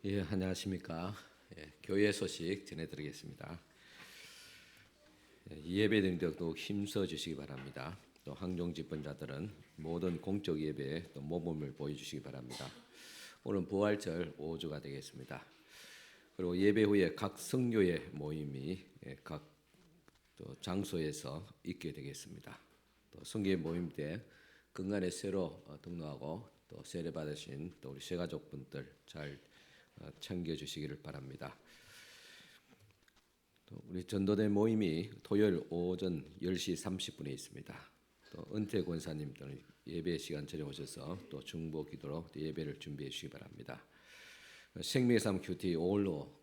예, 안녕하십니까. 예, 교회 소식 전해드리겠습니다. 예, 이 예배 등등 더욱 힘써 주시기 바랍니다. 또 항종 집권자들은 모든 공적 예배에 또 모범을 보여주시기 바랍니다. 오늘 부활절 5주가 되겠습니다. 그리고 예배 후에 각 성교의 모임이 각 또 장소에서 있게 되겠습니다. 또 성교의 모임 때 건강에 새로 등록하고 또 세례 받으신 또 우리 새가족분들 잘 챙겨주시기를 바랍니다. 또 우리 전도대 모임이 토요일 오전 10시 30분에 있습니다. 또 은퇴 권사님들은 예배 시간 전에 오셔서 또 중보 기도로 예배를 준비해 주시기 바랍니다. 생명의 삶 큐티 5월로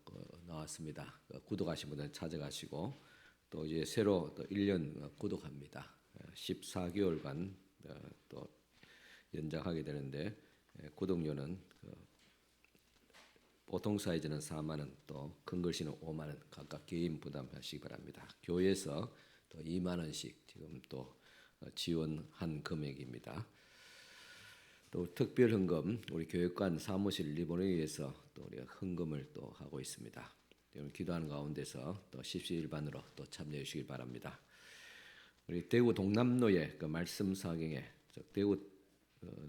나왔습니다. 구독하신 분들은 찾아가시고 또 이제 새로 또 1년 구독합니다. 14개월간 또 연장하게 되는데 구독료는 보통 사이즈는 4만 원, 또 큰 글씨는 5만 원 각각 개인 부담하시기 바랍니다. 교회에서 또 2만 원씩 지금 또 지원한 금액입니다. 또 특별 헌금 우리 교육관 사무실 리본을 위해서 또 우리가 헌금을 또 하고 있습니다. 오늘 기도하는 가운데서 또 십시일반으로 또 참여해 주시기 바랍니다. 우리 대구 동남로의 그 말씀 사경에 대구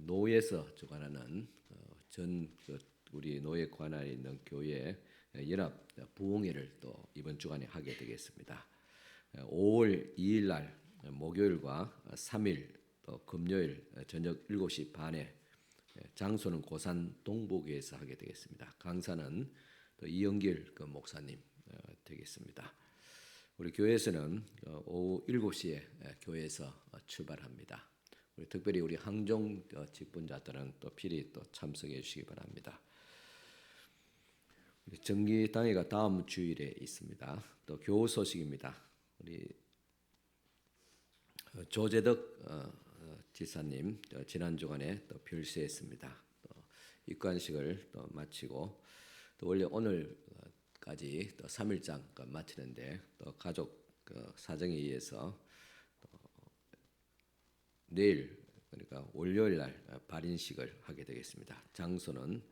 노에서 주관하는 전 우리 노예 관할에 있는 교회 연합 부흥회를 또 이번 주간에 하게 되겠습니다. 5월 2일 날 목요일과 3일 또 금요일 저녁 7시 반에 장소는 고산 동복교에서 하게 되겠습니다. 강사는 또 이영길 목사님 되겠습니다. 우리 교회에서는 오후 7시에 교회에서 출발합니다. 우리 특별히 우리 항종 직분자들은 또 필히 또 참석해 주시기 바랍니다. 정기당회가 다음 주일에 있습니다. 또 교우 소식입니다. 우리 조재덕 지사님 지난 주간에 또 별세했습니다. 또 입관식을 또 마치고 또 원래 오늘까지 또 3일장 마치는데 또 가족 사정에 의해서 내일 그러니까 월요일 날 발인식을 하게 되겠습니다. 장소는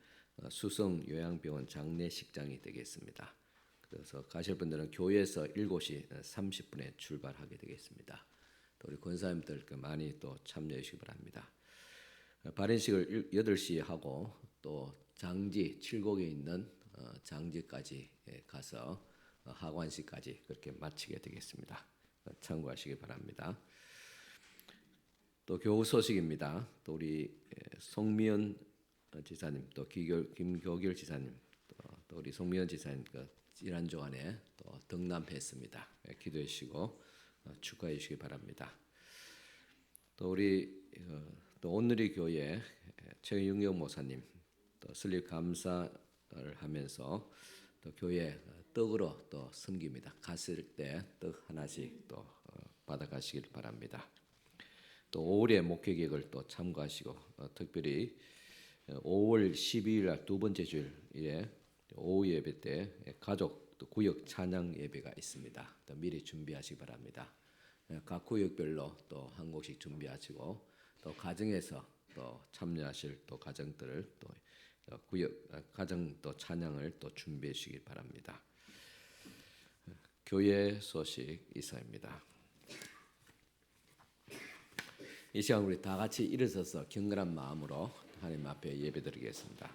수성 요양병원 장례식장이 되겠습니다. 그래서 가실 분들은 교회에서 7시 30분에 출발하게 되겠습니다. 또 우리 권사님들 많이 또 참여해 주시기 바랍니다. 발인식을 8시에 하고 또 장지 칠곡에 있는 장지까지 가서 하관식까지 그렇게 마치게 되겠습니다. 참고하시기 바랍니다. 또 교우 소식입니다. 또 우리 송미연 지사님, 또 김교길 지사님, 또 우리 송미연 지사님 지난 주간에 또 등남했습니다. 기도해 주시고 축하해 주시기 바랍니다. 또 우리 또 오늘의 교회 최윤경 목사님 또 설립 감사를 하면서 또 교회 떡으로 또 섬깁니다. 갔을 때 떡 하나씩 또 받아가시길 바랍니다. 또 5월의 목회 계획을 또 참고하시고 특별히 5월 12일 날 두 번째 주일에 오후 예배 때 가족 또 구역 찬양 예배가 있습니다. 또 미리 준비하시기 바랍니다. 각 구역별로 또 한 곡씩 준비하시고 또 가정에서 또 참여하실 또 가정들을 또 구역 가정 또 찬양을 또 준비해 주시기 바랍니다. 교회 소식 이상입니다. 이 시간 우리 다 같이 일어서서 경건한 마음으로 하나님 앞에 예배드리겠습니다.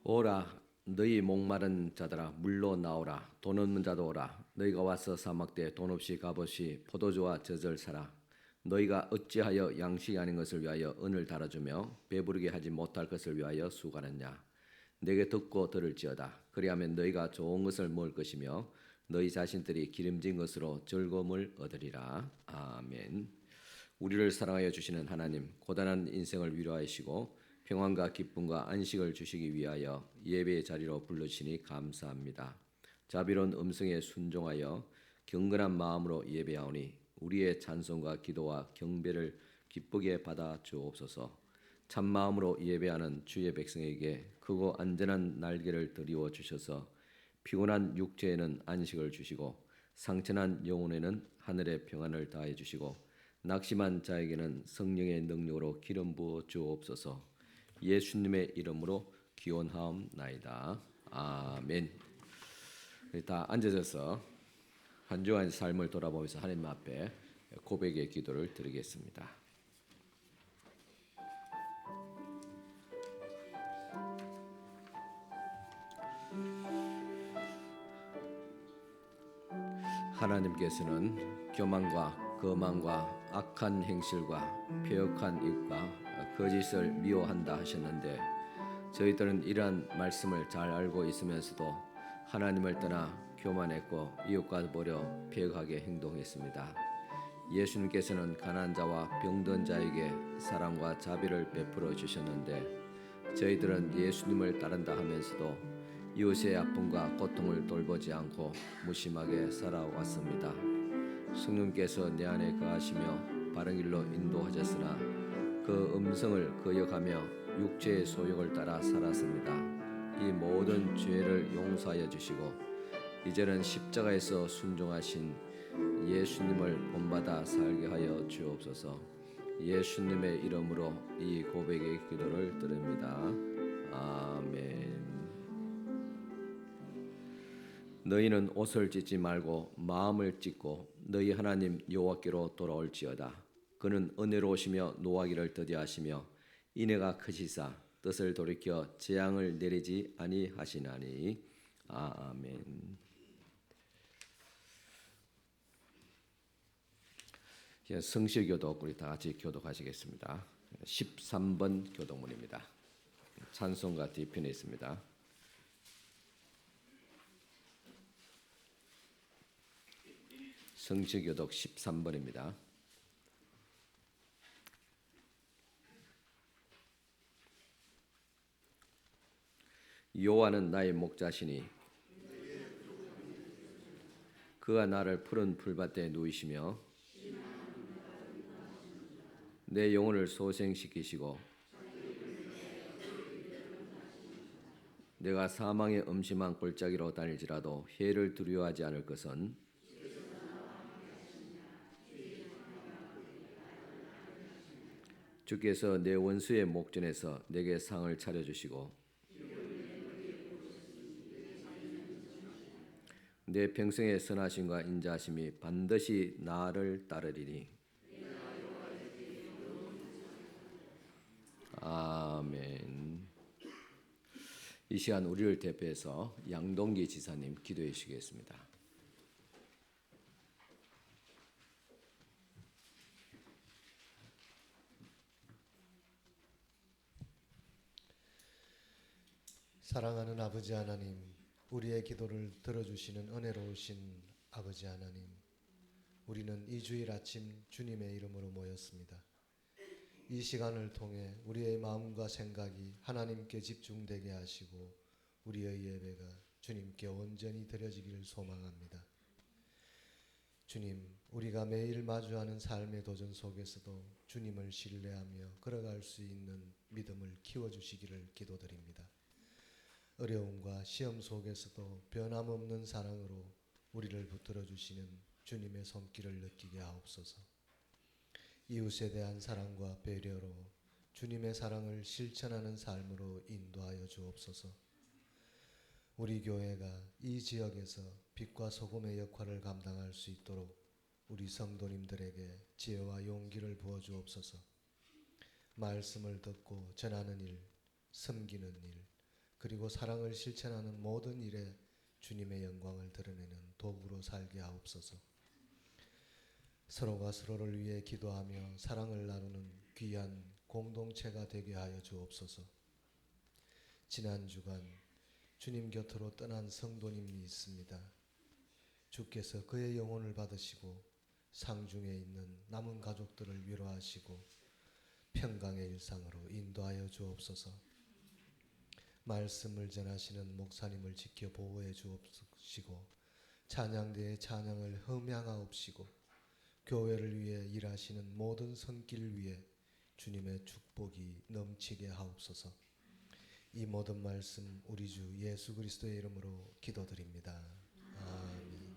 오라 너희 목마른 자들아 물로 나오라 돈 없는 자도 오라 너희가 와서 사막되 돈 없이 값없이 포도주와 젖을 사라 너희가 어찌하여 양식이 아닌 것을 위하여 은을 달아주며 배부르게 하지 못할 것을 위하여 수고하느냐 내게 듣고 들을지어다 그리하면 너희가 좋은 것을 먹을 것이며 너희 자신들이 기름진 것으로 즐거움을 얻으리라. 아멘. 우리를 사랑하여 주시는 하나님 고단한 인생을 위로하시고 평안과 기쁨과 안식을 주시기 위하여 예배의 자리로 불러주시니 감사합니다. 자비로운 음성에 순종하여 경건한 마음으로 예배하오니 우리의 찬송과 기도와 경배를 기쁘게 받아 주옵소서. 참 마음으로 예배하는 주의 백성에게 크고 안전한 날개를 드리워 주셔서 피곤한 육체에는 안식을 주시고 상처난 영혼에는 하늘의 평안을 다해 주시고 낙심한 자에게는 성령의 능력으로 기름 부어 주옵소서. 예수님의 이름으로 기원하옵나이다. 아멘. 다 앉으셔서 한 주간의 삶을 돌아보면서 하나님 앞에 고백의 기도를 드리겠습니다. 하나님께서는 교만과 거만과 악한 행실과 패역한 입과 거짓을 미워한다 하셨는데 저희들은 이러한 말씀을 잘 알고 있으면서도 하나님을 떠나 교만했고 이웃과 버려 패역하게 행동했습니다. 예수님께서는 가난한 자와 병든 자에게 사랑과 자비를 베풀어 주셨는데 저희들은 예수님을 따른다 하면서도 이웃의 아픔과 고통을 돌보지 않고 무심하게 살아왔습니다. 성령께서 내 안에 거하시며 바른 길로 인도하셨으나 그 음성을 거역하며 육체의 소욕을 따라 살았습니다. 이 모든 죄를 용서하여 주시고 이제는 십자가에서 순종하신 예수님을 본받아 살게 하여 주옵소서. 예수님의 이름으로 이 고백의 기도를 드립니다. 아멘. 너희는 옷을 찢지 말고 마음을 찢고 너희 하나님 여호와께로 돌아올지어다. 그는 은혜로우시며 노하기를 더디하시며 인애가 크시사 뜻을 돌이켜 재앙을 내리지 아니하시나니. 아멘. 성실교독 우리 다 같이 교독하시겠습니다. 13번 교독문입니다. 찬송가 뒤편에 있습니다. 성실교독 13번입니다. 여호와는 나의 목자시니 그가 나를 푸른 풀밭에 누이시며 내 영혼을 소생시키시고 내가 사망의 음침한 골짜기로 다닐지라도 해를 두려워하지 않을 것은 주께서 내 원수의 목전에서 내게 상을 차려주시고 내 평생의 선하심과 인자하심이 반드시 나를 따르리니. 아멘. 이 시간 우리를 대표해서 양동기 지사님 기도해 주시겠습니다. 사랑하는 아버지 하나님, 우리의 기도를 들어주시는 은혜로우신 아버지 하나님, 우리는 이 주일 아침 주님의 이름으로 모였습니다. 이 시간을 통해 우리의 마음과 생각이 하나님께 집중되게 하시고 우리의 예배가 주님께 온전히 드려지기를 소망합니다. 주님, 우리가 매일 마주하는 삶의 도전 속에서도 주님을 신뢰하며 걸어갈 수 있는 믿음을 키워주시기를 기도드립니다. 어려움과 시험 속에서도 변함없는 사랑으로 우리를 붙들어 주시는 주님의 손길을 느끼게 하옵소서. 이웃에 대한 사랑과 배려로 주님의 사랑을 실천하는 삶으로 인도하여 주옵소서. 우리 교회가 이 지역에서 빛과 소금의 역할을 감당할 수 있도록 우리 성도님들에게 지혜와 용기를 부어 주옵소서. 말씀을 듣고 전하는 일, 섬기는 일, 그리고 사랑을 실천하는 모든 일에 주님의 영광을 드러내는 도구로 살게 하옵소서. 서로가 서로를 위해 기도하며 사랑을 나누는 귀한 공동체가 되게 하여 주옵소서. 지난 주간 주님 곁으로 떠난 성도님이 있습니다. 주께서 그의 영혼을 받으시고 상중에 있는 남은 가족들을 위로하시고 평강의 일상으로 인도하여 주옵소서. 말씀을 전하시는 목사님을 지켜 보호해 주옵시고 찬양대의 찬양을 흠양하옵시고 교회를 위해 일하시는 모든 손길 위에 주님의 축복이 넘치게 하옵소서. 이 모든 말씀 우리 주 예수 그리스도의 이름으로 기도드립니다. 아멘.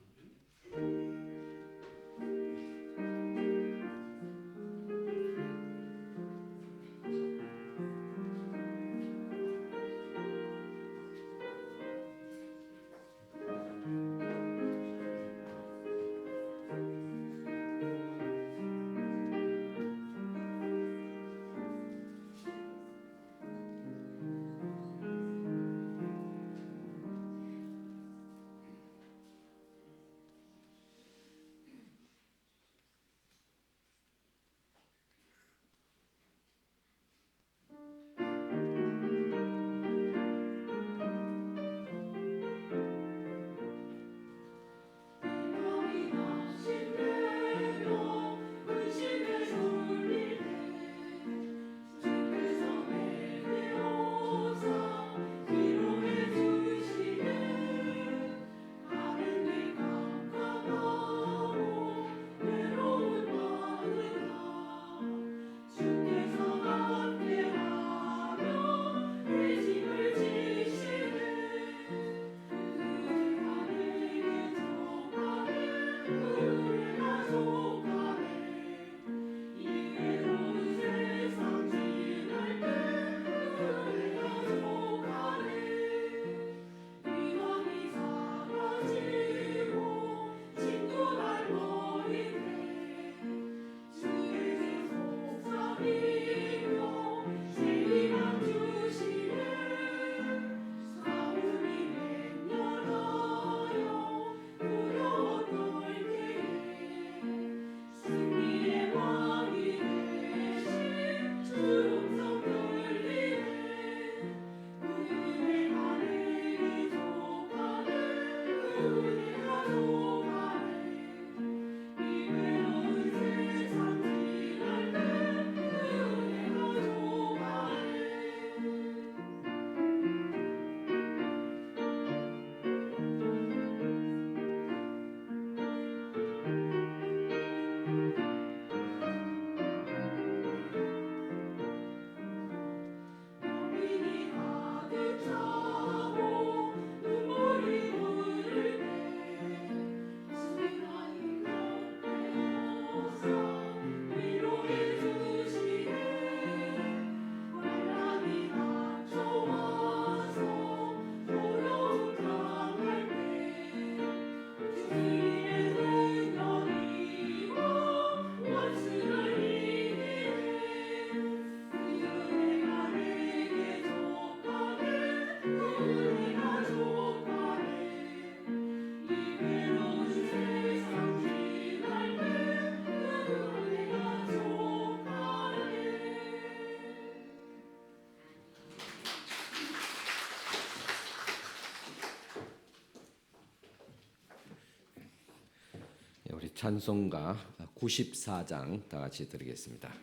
우리 찬송가 94장 다 같이 드리겠습니다.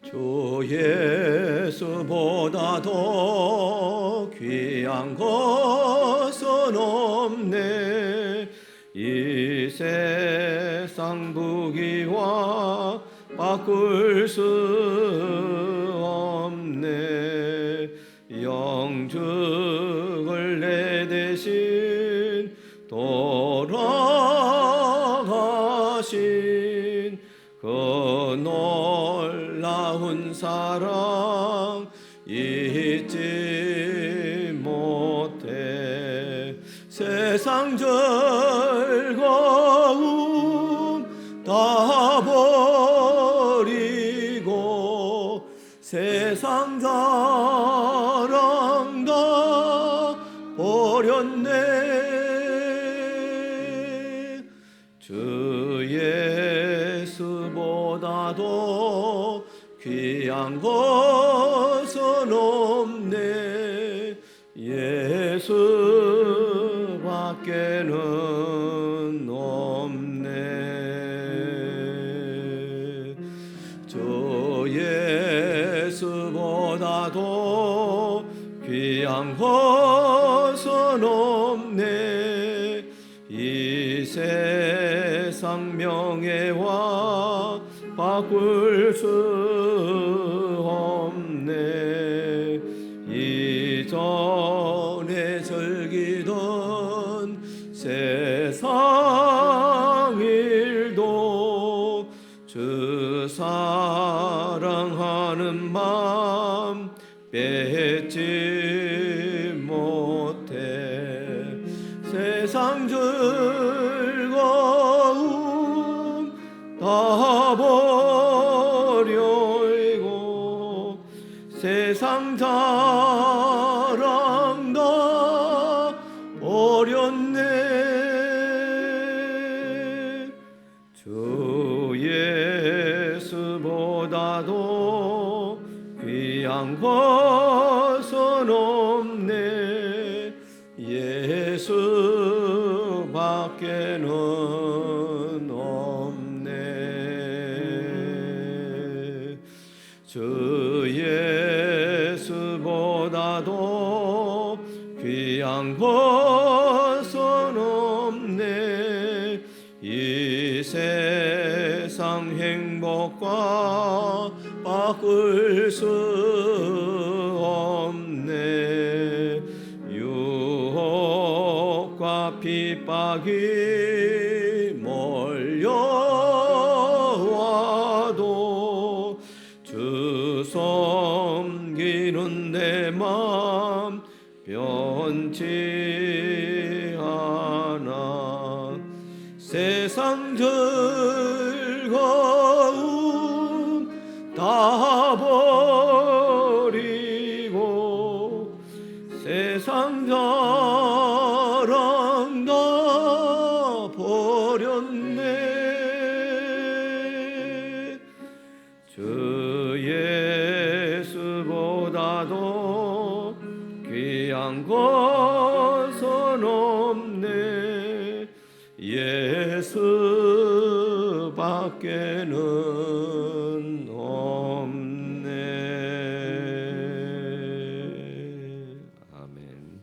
주 예수보다 더 귀한 것은 없네. 이 세상 부귀와 바꿀 수 없네. 영죽을 내 대신 돌아가신 그 놀라운 사랑 잊지 못해. 세상 즐거움 다 버리고 세상 자랑 다 버렸네. 주 예수보다도 귀한 것은 것보다도 귀한 것은 없네. 이 세상 명예와 바꿀 수 없네. 이전에 즐기던 세상 일도 주 사랑하는 마음 뺏지 못해. 세상 즐거움 다 버리고 세상 자랑 다 버렸네. 주 예수보다도 귀한 것은 없네. 예수밖에는 없네. 주 예수보다도 귀한 것은 없네. 이 세상 행복과 바꿀 수 없네. 유혹과 핍박이 몰려와도 주 섬기는 내 맘 변치 않아. 세상 즐거움 다 버리고 세상 자랑 다 버렸네. 주 예수보다도 귀한 것은 없네. 예수밖에는 없네. 아멘.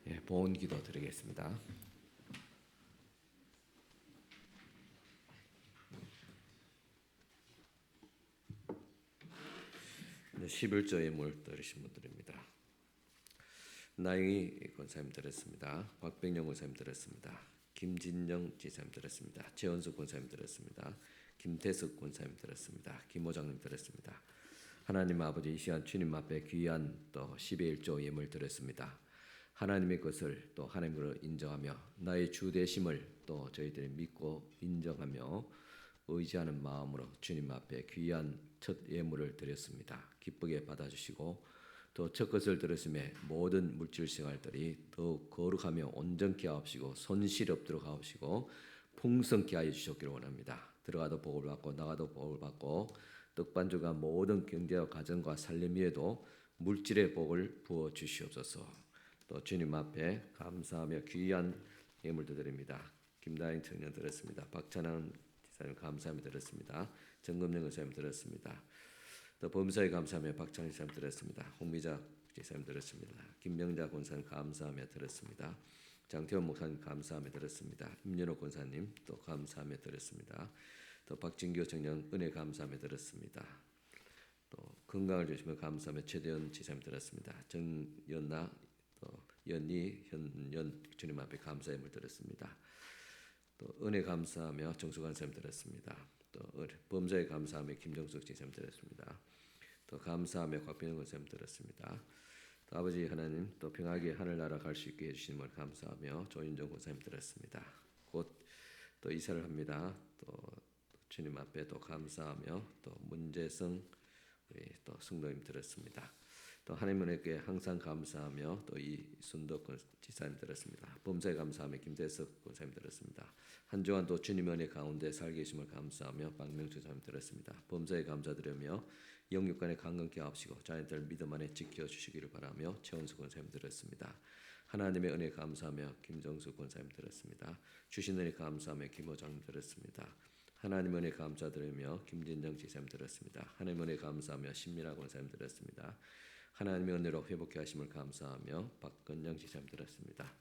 예, 보온 기도 드리겠습니다. 11조의 물 들으신 분들입니다. 나영희 권사님 들었습니다. 박병영 권사님 들었습니다. 김진영 지사님 들었습니다. 최원수 권사님 들었습니다. 김태석 권사님 들었습니다. 김호장님 들었습니다. 하나님 아버지, 이 시간 주님 앞에 귀한 또 11조 예물 드렸습니다. 하나님의 것을 또 하나님으로 인정하며 나의 주 되심을 또 저희들이 믿고 인정하며 의지하는 마음으로 주님 앞에 귀한 첫 예물을 드렸습니다. 기쁘게 받아주시고 또 첫 것을 들었음에 모든 물질 생활들이 더욱 거룩하며 온전케 하옵시고 손실 없도록 하옵시고 풍성케 하여 주셨기를 원합니다. 들어가도 복을 받고 나가도 복을 받고 떡반죽과 모든 경제와 가정과 살림 위에도 물질의 복을 부어 주시옵소서. 또 주님 앞에 감사하며 귀한 예물도 드립니다. 김다인 청년 들었습니다. 박찬환 지사님 감사하며 들었습니다. 정금영 의사님 들었습니다. 또 범사에 감사하며 박창희 지사님 들었습니다. 홍미자 지사님 들었습니다. 김명자 권사님 감사하며 들었습니다. 장태원 목사님 감사하며 들었습니다. 임연호 권사님 또 감사하며 들었습니다. 또 박진교 청년 은혜 감사하며 들었습니다. 또 건강을 주시며 감사하며 최대현 지사님 들었습니다. 정연나 또 연희 현연 주님 앞에 감사의 물 들었습니다. 또 은혜 감사하며 정수관 쌤 들었습니다. 또 범사에 감사하며 김정숙 지사님 들었습니다. 또 감사하며 곽병현 권사님 들었습니다. 또 아버지 하나님 또 평화하게 하늘나라 갈 수 있게 해주시는 걸 감사하며 조인정 권사님 들었습니다. 곧 또 이사를 합니다. 또 주님 앞에 또 감사하며 또 문재성 우리 또 성도님 들었습니다. 또 하나님 은혜께 항상 감사하며 또 이순덕 지사님 들었습니다. 범사에 감사하며 김대석 권사님 들었습니다. 한 주간 또 주님 은혜 가운데 살게 계심을 감사하며 박명수 사님 들었습니다. 범사에 감사드리며 영육간에 강건케 하옵시고 자녀들 믿음 안에 지켜주시기를 바라며 최원수 권사님 들었습니다. 하나님의 은혜 감사하며 김정수 권사님 들었습니다. 주신 은혜 감사하며 김호장 들었습니다. 하나님 은혜 감사드리며 김진정 지사님 들었습니다. 하나님 은혜 감사하며 신민아 권사님 들었습니다. 하나님의 은혜로 회복케 하심을 감사하며 박건영 지사님 들었습니다.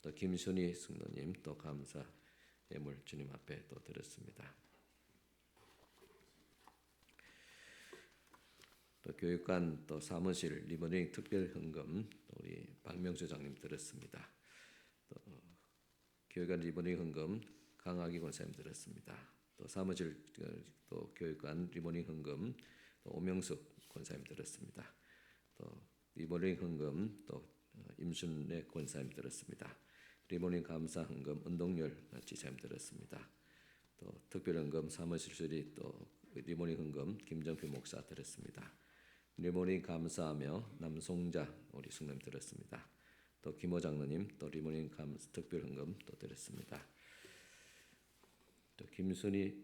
또 김순희 승로님 또 감사 예물 주님 앞에 또 드렸습니다. 또 교육관 또 사무실 리버닝 특별 헌금 우리 박명수 장님 드렸습니다. 또 교육관 리버닝 헌금 강학기 권사님 드렸습니다. 또 사무실 또 교육관 리버닝 헌금 또 오명숙 권사님 드렸습니다. 또 리버닝 헌금 또 임순례 권사님 드렸습니다. 리버닝 감사 헌금 은동열 지사님 드렸습니다. 또 특별 헌금 사무실 수리 또 리버닝 헌금 김정필 목사 드렸습니다. 리모닝 감사하며 남송자 우리 숙님 드렸습니다. 또 김호 장로님 또 리모닝 특별 헌금 또 드렸습니다. 또 김순희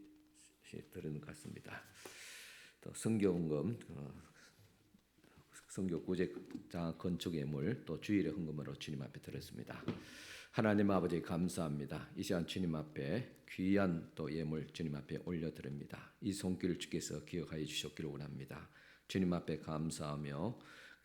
씨 드리는 것 같습니다. 또 성교 헌금, 성교 구제 장학 건축 예물 또 주일의 헌금으로 주님 앞에 드렸습니다. 하나님 아버지 감사합니다. 이 시간 주님 앞에 귀한 또 예물 주님 앞에 올려드립니다. 이 손길을 주께서 기억하여 주셨기를 원합니다. 주님 앞에 감사하며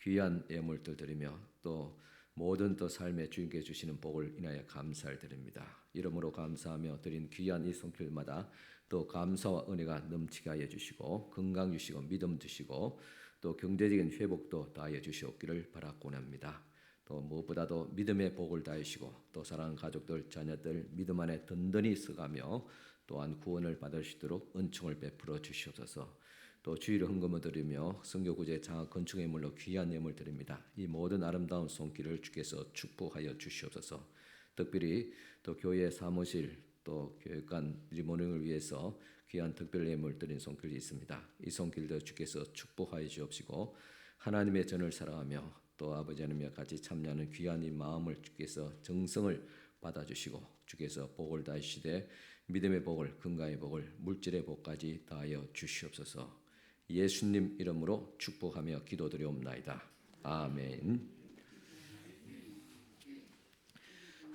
귀한 예물들 드리며 또 모든 또 삶의 주님께 주시는 복을 인하여 감사를 드립니다. 이러므로 감사하며 드린 귀한 이 손길마다 또 감사와 은혜가 넘치게 하여 주시고 건강 주시고 믿음 주시고 또 경제적인 회복도 다하여 주시옵기를 바라고 합니다. 또 무엇보다도 믿음의 복을 다하시고 또 사랑하는 가족들 자녀들 믿음 안에 든든히 서가며 또한 구원을 받을 수 있도록 은총을 베풀어 주시옵소서. 또 주일을 헌금을 드리며 성교구제 장학 건축 예물로 귀한 예물 드립니다. 이 모든 아름다운 손길을 주께서 축복하여 주시옵소서. 특별히 또 교회 사무실 또 교육관 리모닝을 위해서 귀한 특별 예물 드린 손길이 있습니다. 이 손길도 주께서 축복하여 주옵시고 하나님의 전을 사랑하며 또 아버지 하나님과 같이 참여하는 귀한 이 마음을 주께서 정성을 받아주시고 주께서 복을 다하시되 믿음의 복을 건강의 복을 물질의 복까지 다하여 주시옵소서. 예수님 이름으로 축복하며 기도드리옵나이다. 아멘.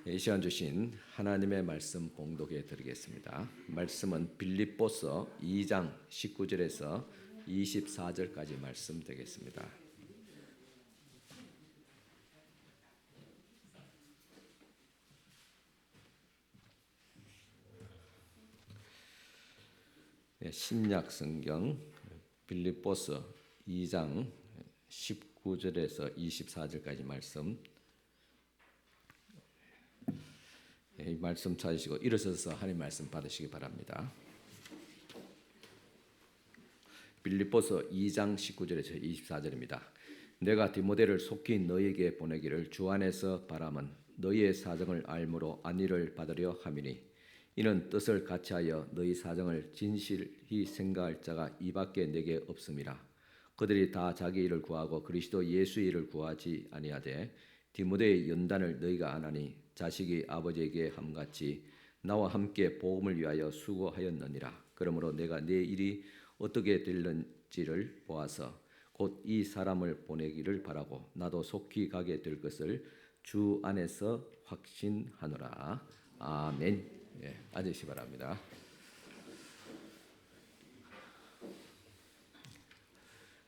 이 시간 주신 하나님의 말씀 봉독해 드리겠습니다. 말씀은 빌립보서 2장 19절에서 24절까지 말씀 되겠습니다. 신약 성경 빌립보서 2장 19절에서 24절까지 말씀, 이 말씀 찾으시고 일어서서 하나님 말씀 받으시기 바랍니다. 빌립보서 2장 19절에서 24절입니다. 내가 디모데를 속히 너희에게 보내기를 주 안에서 바람은 너희의 사정을 알므로 안위를 받으려 함이니 이는 뜻을 같이하여 너희 사정을 진실히 생각할 자가 이밖에 내게 없음이라. 그들이 다 자기 일을 구하고 그리스도 예수의 일을 구하지 아니하되 디모데의 연단을 너희가 아나니 자식이 아버지에게 함같이 나와 함께 복음을 위하여 수고하였느니라. 그러므로 내가 내 일이 어떻게 될는지를 보아서 곧 이 사람을 보내기를 바라고 나도 속히 가게 될 것을 주 안에서 확신하노라. 아멘. 예, 앉으시기 바랍니다.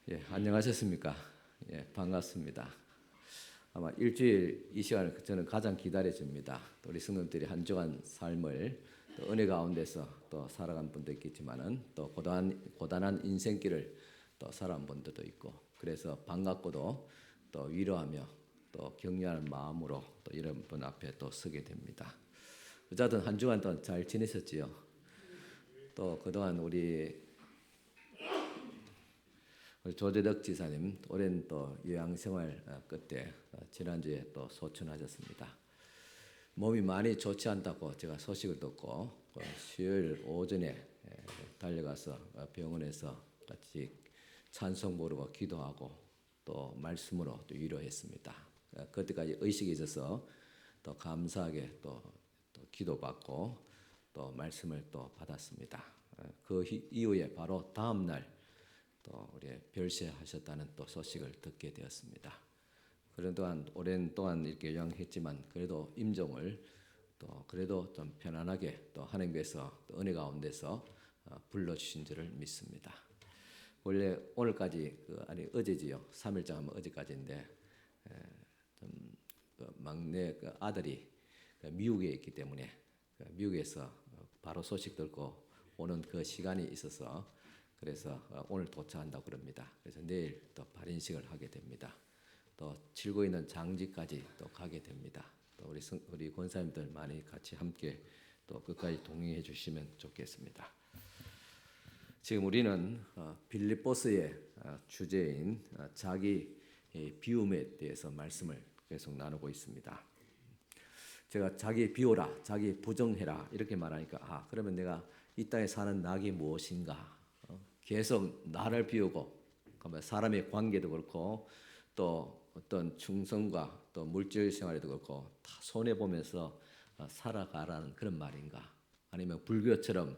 예, 안녕하셨습니까? 예, 반갑습니다. 아마 일주일 이 시간을 저는 가장 기다려집니다. 우리 성도들이 한 주간 삶을 또 은혜 가운데서 또 살아간 분도 있겠지만은 또 고단한 인생길을 또 살아온 분들도 있고 그래서 반갑고도 또 위로하며 또 격려하는 마음으로 또 이런 분 앞에 또 서게 됩니다. 어쨌든 한 주간 동안 잘 지내셨지요? 또 그동안 우리 조재덕 지사님 오랜 또 요양생활 끝에 지난주에 또 소천하셨습니다. 몸이 많이 좋지 않다고 제가 소식을 듣고 수요일 오전에 달려가서 병원에서 같이 찬송 부르고 기도하고 또 말씀으로 또 위로했습니다. 그때까지 의식이 있어서 또 감사하게 또 기도받고 또 말씀을 또 받았습니다. 그 이후에 바로 다음 날 또 우리 별세하셨다는 또 소식을 듣게 되었습니다. 그런 동안 오랜 동안 이렇게 요양했지만 그래도 임종을 또 그래도 좀 편안하게 또 하나님께서 또 은혜 가운데서 불러주신 줄을 믿습니다. 원래 오늘까지 아니 어제지요. 3일장 하면 어제까지인데 막내 아들이 미국에 있기 때문에 미국에서 바로 소식 듣고 오는 그 시간이 있어서 그래서 오늘 도착한다고 그럽니다. 그래서 내일 또 발인식을 하게 됩니다. 또 치르고 있는 장지까지 또 가게 됩니다. 또 우리 권사님들 많이 같이 함께 또 끝까지 동행해 주시면 좋겠습니다. 지금 우리는 빌립보서의 주제인 자기 비움에 대해서 말씀을 계속 나누고 있습니다. 제가 자기 비우라, 자기 부정해라 이렇게 말하니까 그러면 내가 이 땅에 사는 낙이 무엇인가? 계속 나를 비우고 사람의 관계도 그렇고 또 어떤 충성과 또 물질 생활에도 그렇고 다 손해 보면서 살아가라는 그런 말인가? 아니면 불교처럼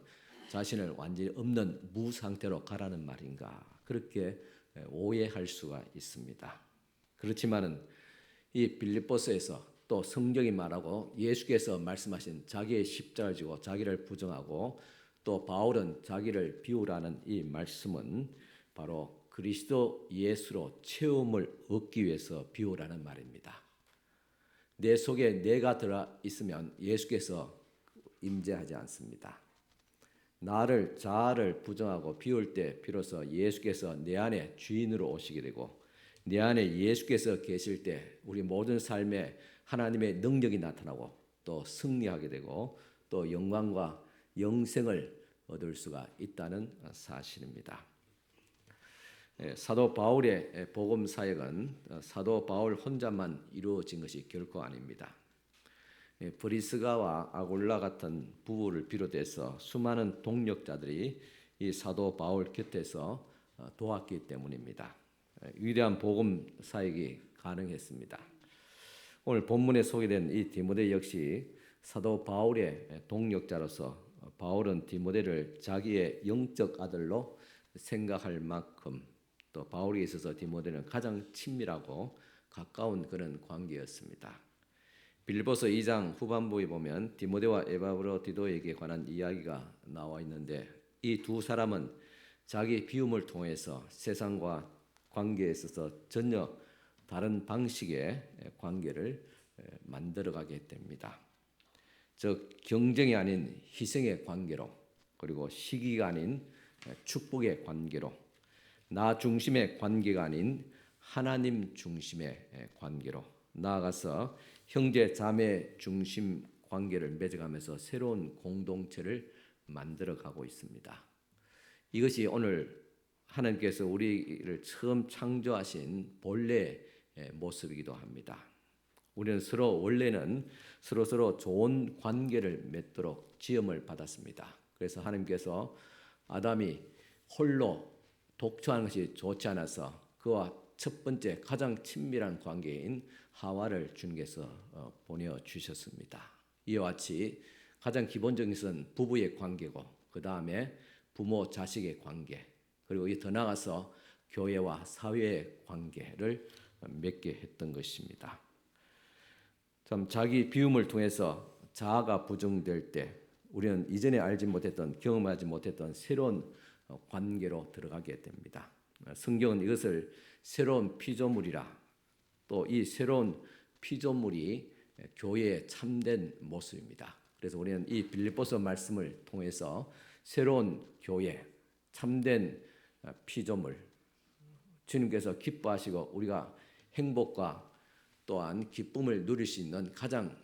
자신을 완전히 없는 무 상태로 가라는 말인가? 그렇게 오해할 수가 있습니다. 그렇지만은 이 빌립보서에서 또 성경이 말하고 예수께서 말씀하신 자기의 십자가를 지고 자기를 부정하고 또 바울은 자기를 비우라는 이 말씀은 바로 그리스도 예수로 체험을 얻기 위해서 비우라는 말입니다. 내 속에 내가 들어 있으면 예수께서 임재하지 않습니다. 자아를 부정하고 비울 때 비로소 예수께서 내 안에 주인으로 오시게 되고 내 안에 예수께서 계실 때 우리 모든 삶에 하나님의 능력이 나타나고 또 승리하게 되고 또 영광과 영생을 얻을 수가 있다는 사실입니다. 사도 바울의 복음 사역은 사도 바울 혼자만 이루어진 것이 결코 아닙니다. 브리스가와 아굴라 같은 부부를 비롯해서 수많은 동력자들이 이 사도 바울 곁에서 도왔기 때문입니다. 위대한 복음 사역이 가능했습니다. 오늘 본문에 소개된 이 디모데 역시 사도 바울의 동력자로서 바울은 디모데를 자기의 영적 아들로 생각할 만큼 또 바울에 있어서 디모데는 가장 친밀하고 가까운 그런 관계였습니다. 빌립보서 2장 후반부에 보면 디모데와 에바브로디도에게 관한 이야기가 나와 있는데 이 두 사람은 자기 비움을 통해서 세상과 관계에 있어서 전혀 다른 방식의 관계를 만들어가게 됩니다. 즉 경쟁이 아닌 희생의 관계로 그리고 시기가 아닌 축복의 관계로 나 중심의 관계가 아닌 하나님 중심의 관계로 나아가서 형제 자매 중심 관계를 맺어가면서 새로운 공동체를 만들어가고 있습니다. 이것이 오늘 하나님께서 우리를 처음 창조하신 본래의 모습이기도 합니다. 우리는 원래는 서로 좋은 관계를 맺도록 지음을 받았습니다. 그래서 하나님께서 아담이 홀로 독초하는 것이 좋지 않아서 그와 첫 번째 가장 친밀한 관계인 하와를 주님께서 보내주셨습니다. 이와 같이 가장 기본적인 것은 부부의 관계고 그 다음에 부모 자식의 관계 그리고 더 나아가서 교회와 사회의 관계를 맺게 했던 것입니다. 참 자기 비움을 통해서 자아가 부정될 때 우리는 이전에 알지 못했던 경험하지 못했던 새로운 관계로 들어가게 됩니다. 성경은 이것을 새로운 피조물이라 또 이 새로운 피조물이 교회의 참된 모습입니다. 그래서 우리는 이 빌립보서 말씀을 통해서 새로운 교회, 참된 피조물, 주님께서 기뻐하시고 우리가 행복과 또한 기쁨을 누릴 수 있는 가장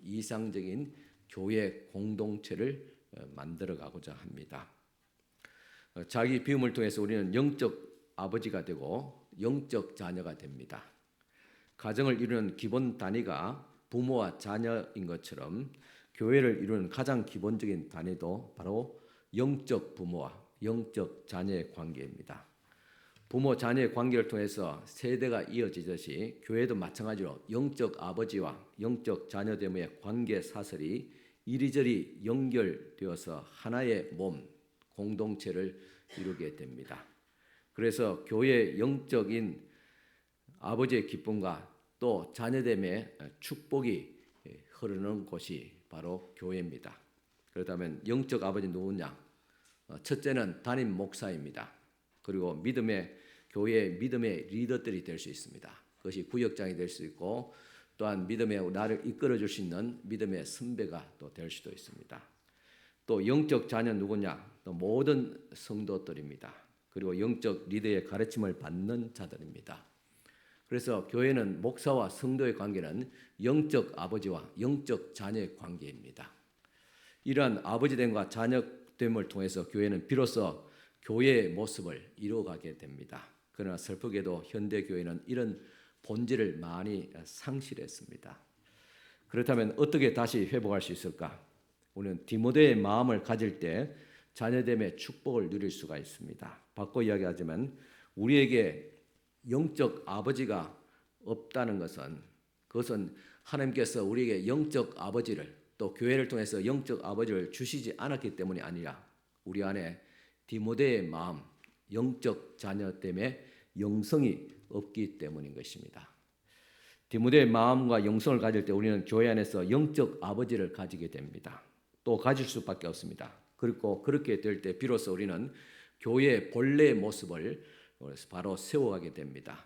이상적인 교회 공동체를 만들어가고자 합니다. 자기 비움을 통해서 우리는 영적 아버지가 되고 영적 자녀가 됩니다. 가정을 이루는 기본 단위가 부모와 자녀인 것처럼 교회를 이루는 가장 기본적인 단위도 바로 영적 부모와 영적 자녀의 관계입니다. 부모 자녀의 관계를 통해서 세대가 이어지듯이 교회도 마찬가지로 영적 아버지와 영적 자녀됨의 관계 사슬이 이리저리 연결되어서 하나의 몸, 공동체를 이루게 됩니다. 그래서 교회의 영적인 아버지의 기쁨과 또 자녀됨의 축복이 흐르는 곳이 바로 교회입니다. 그렇다면 영적 아버지 누구냐? 첫째는 담임 목사입니다. 그리고 교회의 믿음의 리더들이 될 수 있습니다. 그것이 구역장이 될 수 있고 또한 믿음의 나를 이끌어 줄 수 있는 믿음의 선배가 또 될 수도 있습니다. 또 영적 자녀 누구냐? 또 모든 성도들입니다. 그리고 영적 리더의 가르침을 받는 자들입니다. 그래서 교회는 목사와 성도의 관계는 영적 아버지와 영적 자녀의 관계입니다. 이러한 아버지됨과 자녀됨을 통해서 교회는 비로소 교회의 모습을 이루어가게 됩니다. 그러나 슬프게도 현대 교회는 이런 본질을 많이 상실했습니다. 그렇다면 어떻게 다시 회복할 수 있을까? 우리는 디모데의 마음을 가질 때 자녀됨의 축복을 누릴 수가 있습니다. 바꿔 이야기하자면 우리에게 영적 아버지가 없다는 그것은 하나님께서 우리에게 영적 아버지를 또 교회를 통해서 영적 아버지를 주시지 않았기 때문이 아니라 우리 안에 디모데의 마음, 영적 자녀됨의 영성이 없기 때문인 것입니다. 디모데의 마음과 영성을 가질 때 우리는 교회 안에서 영적 아버지를 가지게 됩니다. 또 가질 수밖에 없습니다. 그리고 그렇게 될 때 비로소 우리는 교회의 본래의 모습을 바로 세워가게 됩니다.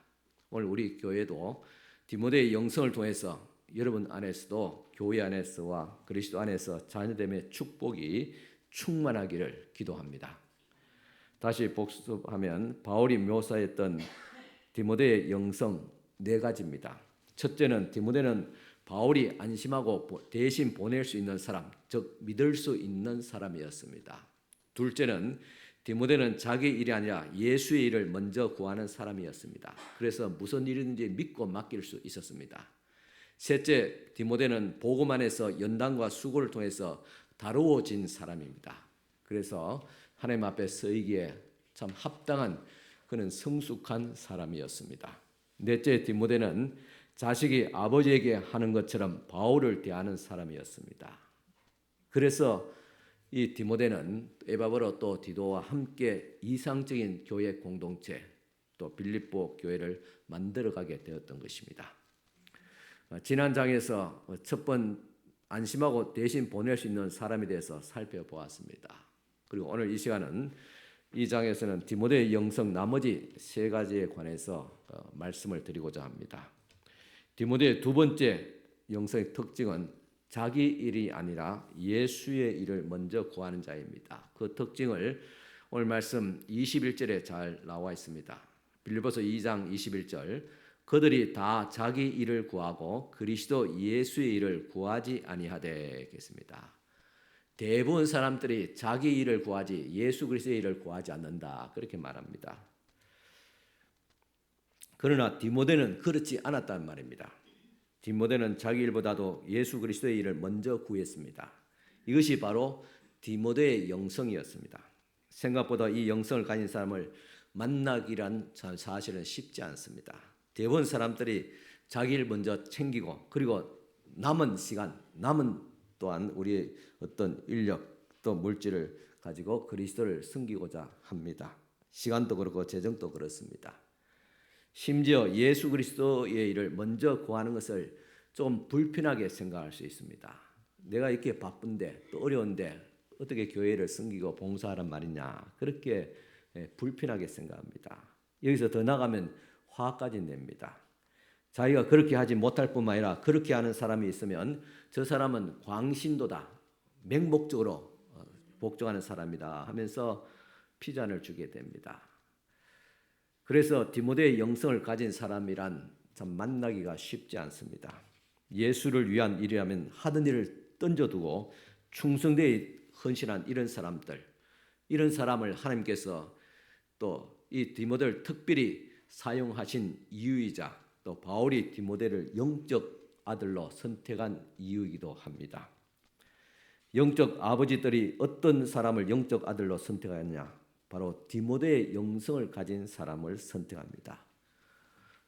오늘 우리 교회도 디모데의 영성을 통해서 여러분 안에서도 교회 안에서와 그리스도 안에서 자녀됨의 축복이 충만하기를 기도합니다. 다시 복습하면 바울이 묘사했던 디모데의 영성 4가지입니다. 첫째는 디모데는 바울이 안심하고 대신 보낼 수 있는 사람, 즉 믿을 수 있는 사람이었습니다. 둘째는 디모데는 자기 일이 아니라 예수의 일을 먼저 구하는 사람이었습니다. 그래서 무슨 일이든지 믿고 맡길 수 있었습니다. 셋째, 디모데는 복음 안에서 연단과 수고를 통해서 다루어진 사람입니다. 그래서 하나님 앞에 서기에 참 합당한 그는 성숙한 사람이었습니다. 넷째, 디모데는 자식이 아버지에게 하는 것처럼 바울을 대하는 사람이었습니다. 그래서 이 디모데는 에바브로 또 디도와 함께 이상적인 교회 공동체 또 빌립보 교회를 만들어가게 되었던 것입니다. 지난 장에서 첫 번 안심하고 대신 보낼 수 있는 사람에 대해서 살펴보았습니다. 그리고 오늘 이 시간은 이 장에서는 디모데의 영성 나머지 3가지에 관해서 말씀을 드리고자 합니다. 디모데의 두 번째 영성의 특징은 자기 일이 아니라 예수의 일을 먼저 구하는 자입니다. 그 특징을 오늘 말씀 21절에 잘 나와 있습니다. 빌립보서 2장 21절 그들이 다 자기 일을 구하고 그리스도 예수의 일을 구하지 아니하되 겠습니다. 대부분 사람들이 자기 일을 구하지 예수 그리스도의 일을 구하지 않는다. 그렇게 말합니다. 그러나 디모데는 그렇지 않았단 말입니다. 디모데는 자기 일보다도 예수 그리스도의 일을 먼저 구했습니다. 이것이 바로 디모데의 영성이었습니다. 생각보다 이 영성을 가진 사람을 만나기란 사실은 쉽지 않습니다. 대부분 사람들이 자기 일 먼저 챙기고 그리고 남은 시간, 남은 또한 우리의 어떤 인력 또 물질을 가지고 그리스도를 섬기고자 합니다. 시간도 그렇고 재정도 그렇습니다. 심지어 예수 그리스도의 일을 먼저 구하는 것을 좀 불편하게 생각할 수 있습니다. 내가 이렇게 바쁜데 또 어려운데 어떻게 교회를 섬기고 봉사하란 말이냐 그렇게 불편하게 생각합니다. 여기서 더 나가면 화까지 냅니다. 자기가 그렇게 하지 못할 뿐만 아니라 그렇게 하는 사람이 있으면 저 사람은 광신도다. 맹목적으로 복종하는 사람이다 하면서 피잔을 주게 됩니다. 그래서 디모데의 영성을 가진 사람이란 참 만나기가 쉽지 않습니다. 예수를 위한 일이라면 하던 일을 던져두고 충성되어 헌신한 이런 사람을 하나님께서 또 이 디모데를 특별히 사용하신 이유이자 또 바울이 디모데를 영적 아들로 선택한 이유이기도 합니다. 영적 아버지들이 어떤 사람을 영적 아들로 선택하였냐? 바로 디모데의 영성을 가진 사람을 선택합니다.